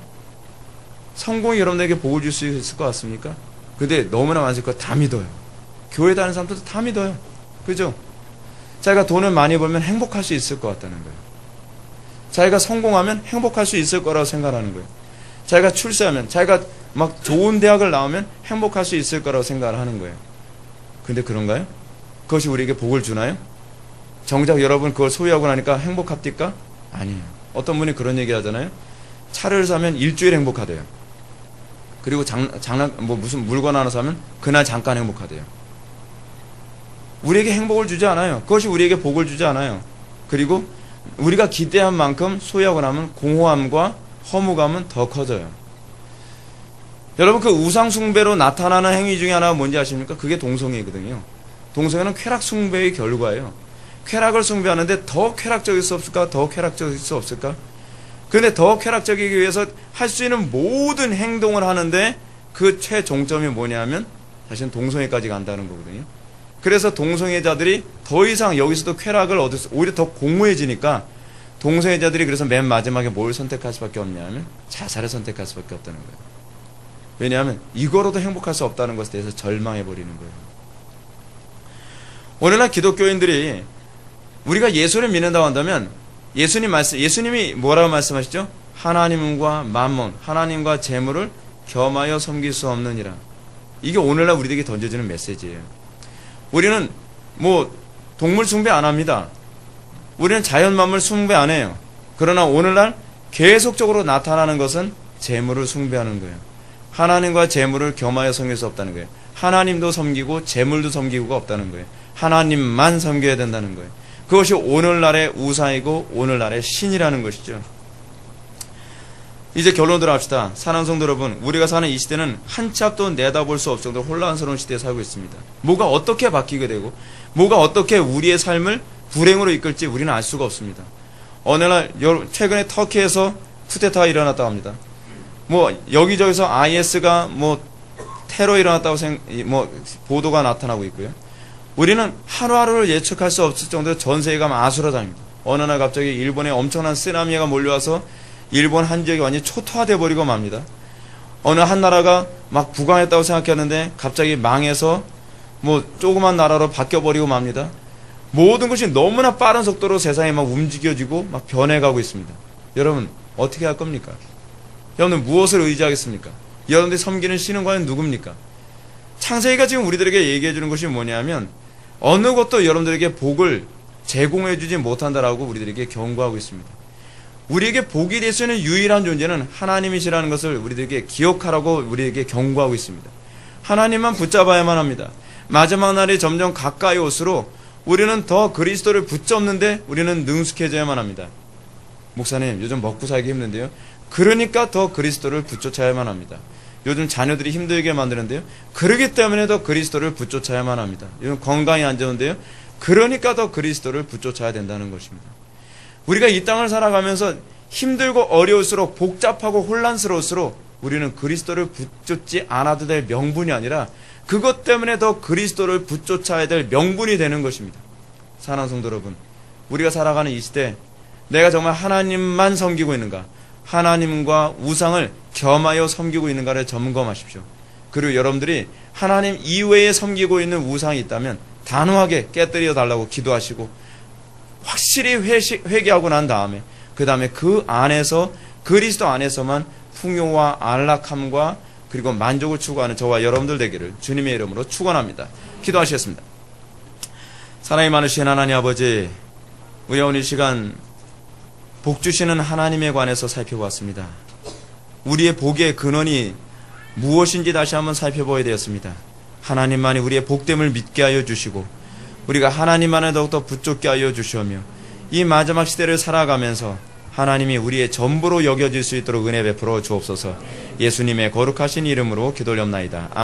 S1: 성공이 여러분들에게 복을 줄 수 있을 것 같습니까? 근데 너무나 많을 거 다 믿어요. 교회 다니는 사람들도 다 믿어요. 그죠? 자기가 돈을 많이 벌면 행복할 수 있을 것 같다는 거예요. 자기가 성공하면 행복할 수 있을 거라고 생각하는 거예요. 자기가 출세하면, 자기가 막 좋은 대학을 나오면 행복할 수 있을 거라고 생각을 하는 거예요. 근데 그런가요? 그것이 우리에게 복을 주나요? 정작 여러분 그걸 소유하고 나니까 행복합니까? 아니에요. 어떤 분이 그런 얘기 하잖아요. 차를 사면 일주일 행복하대요. 그리고 무슨 물건 하나 사면 그날 잠깐 행복하대요. 우리에게 행복을 주지 않아요. 그것이 우리에게 복을 주지 않아요. 그리고 우리가 기대한 만큼 소유하고 나면 공허함과 허무감은 더 커져요. 여러분, 그 우상숭배로 나타나는 행위 중에 하나가 뭔지 아십니까? 그게 동성애거든요. 동성애는 쾌락숭배의 결과예요. 쾌락을 숭배하는데 더 쾌락적일 수 없을까? 더 쾌락적일 수 없을까? 그런데 더 쾌락적이기 위해서 할 수 있는 모든 행동을 하는데 그 최종점이 뭐냐면 사실은 동성애까지 간다는 거거든요. 그래서 동성애자들이 더 이상 여기서도 쾌락을 얻을 수, 오히려 더 공허해지니까 동성애자들이 그래서 맨 마지막에 뭘 선택할 수밖에 없냐면 자살을 선택할 수밖에 없다는 거예요. 왜냐하면 이거로도 행복할 수 없다는 것에 대해서 절망해버리는 거예요. 오늘날 기독교인들이 우리가 예수를 믿는다고 한다면 예수님이 뭐라고 말씀하시죠? 하나님과 만몬, 하나님과 재물을 겸하여 섬길 수 없느니라. 이게 오늘날 우리에게 던져지는 메시지예요. 우리는 동물 숭배 안 합니다. 우리는 자연 만물 숭배 안 해요. 그러나 오늘날 계속적으로 나타나는 것은 재물을 숭배하는 거예요. 하나님과 재물을 겸하여 섬길 수 없다는 거예요. 하나님도 섬기고 재물도 섬기고가 없다는 거예요. 하나님만 섬겨야 된다는 거예요. 그것이 오늘날의 우상이고 오늘날의 신이라는 것이죠. 이제 결론 들어갑시다. 사랑하는 성도 여러분, 우리가 사는 이 시대는 한치 앞도 내다볼 수 없을 정도로 혼란스러운 시대에 살고 있습니다. 뭐가 어떻게 바뀌게 되고 뭐가 어떻게 우리의 삶을 불행으로 이끌지 우리는 알 수가 없습니다. 어느 날 최근에 터키에서 쿠데타가 일어났다고 합니다. 여기저기서 IS가 테러 일어났다고 보도가 나타나고 있고요. 우리는 하루하루를 예측할 수 없을 정도로 전 세계가 아수라장입니다. 어느 날 갑자기 일본에 엄청난 쓰나미가 몰려와서 일본 한 지역이 완전히 초토화돼 버리고 맙니다. 어느 한 나라가 막 부강했다고 생각했는데 갑자기 망해서 조그만 나라로 바뀌어버리고 맙니다. 모든 것이 너무나 빠른 속도로 세상이 막 움직여지고 막 변해가고 있습니다. 여러분, 어떻게 할 겁니까? 여러분들 무엇을 의지하겠습니까? 여러분들이 섬기는 신은 과연 누굽니까? 창세기가 지금 우리들에게 얘기해 주는 것이 뭐냐면 어느 것도 여러분들에게 복을 제공해 주지 못한다라고 우리들에게 경고하고 있습니다. 우리에게 복이 될 수 있는 유일한 존재는 하나님이시라는 것을 우리들에게 기억하라고 우리에게 경고하고 있습니다. 하나님만 붙잡아야만 합니다. 마지막 날이 점점 가까이 올수록 우리는 더 그리스도를 붙잡는데 우리는 능숙해져야만 합니다. 목사님, 요즘 먹고 살기 힘든데요. 그러니까 더 그리스도를 붙쫓아야만 합니다. 요즘 자녀들이 힘들게 만드는데요. 그러기 때문에 더 그리스도를 붙쫓아야만 합니다. 요즘 건강이 안 좋은데요. 그러니까 더 그리스도를 붙쫓아야 된다는 것입니다. 우리가 이 땅을 살아가면서 힘들고 어려울수록 복잡하고 혼란스러울수록 우리는 그리스도를 붙잡지 않아도 될 명분이 아니라 그것 때문에 더 그리스도를 붙쫓아야 될 명분이 되는 것입니다. 사랑하는 성도 여러분, 우리가 살아가는 이 시대 내가 정말 하나님만 섬기고 있는가, 하나님과 우상을 겸하여 섬기고 있는가를 점검하십시오. 그리고 여러분들이 하나님 이외에 섬기고 있는 우상이 있다면 단호하게 깨뜨려 달라고 기도하시고 확실히 회개하고 난 다음에 그 다음에 그 안에서 그리스도 안에서만 풍요와 안락함과 그리고 만족을 추구하는 저와 여러분들 되기를 주님의 이름으로 축원합니다. 기도하시겠습니다. 사랑이 많으신 하나님 아버지, 우리가 오늘 이 시간 복 주시는 하나님에 관해서 살펴보았습니다. 우리의 복의 근원이 무엇인지 다시 한번 살펴보아야 되었습니다. 하나님만이 우리의 복됨을 믿게 하여 주시고 우리가 하나님만에 더욱더 붙잡게 하여 주시오며 이 마지막 시대를 살아가면서 하나님이 우리의 전부로 여겨질 수 있도록 은혜 베풀어 주옵소서. 예수님의 거룩하신 이름으로 기도올옵나이다.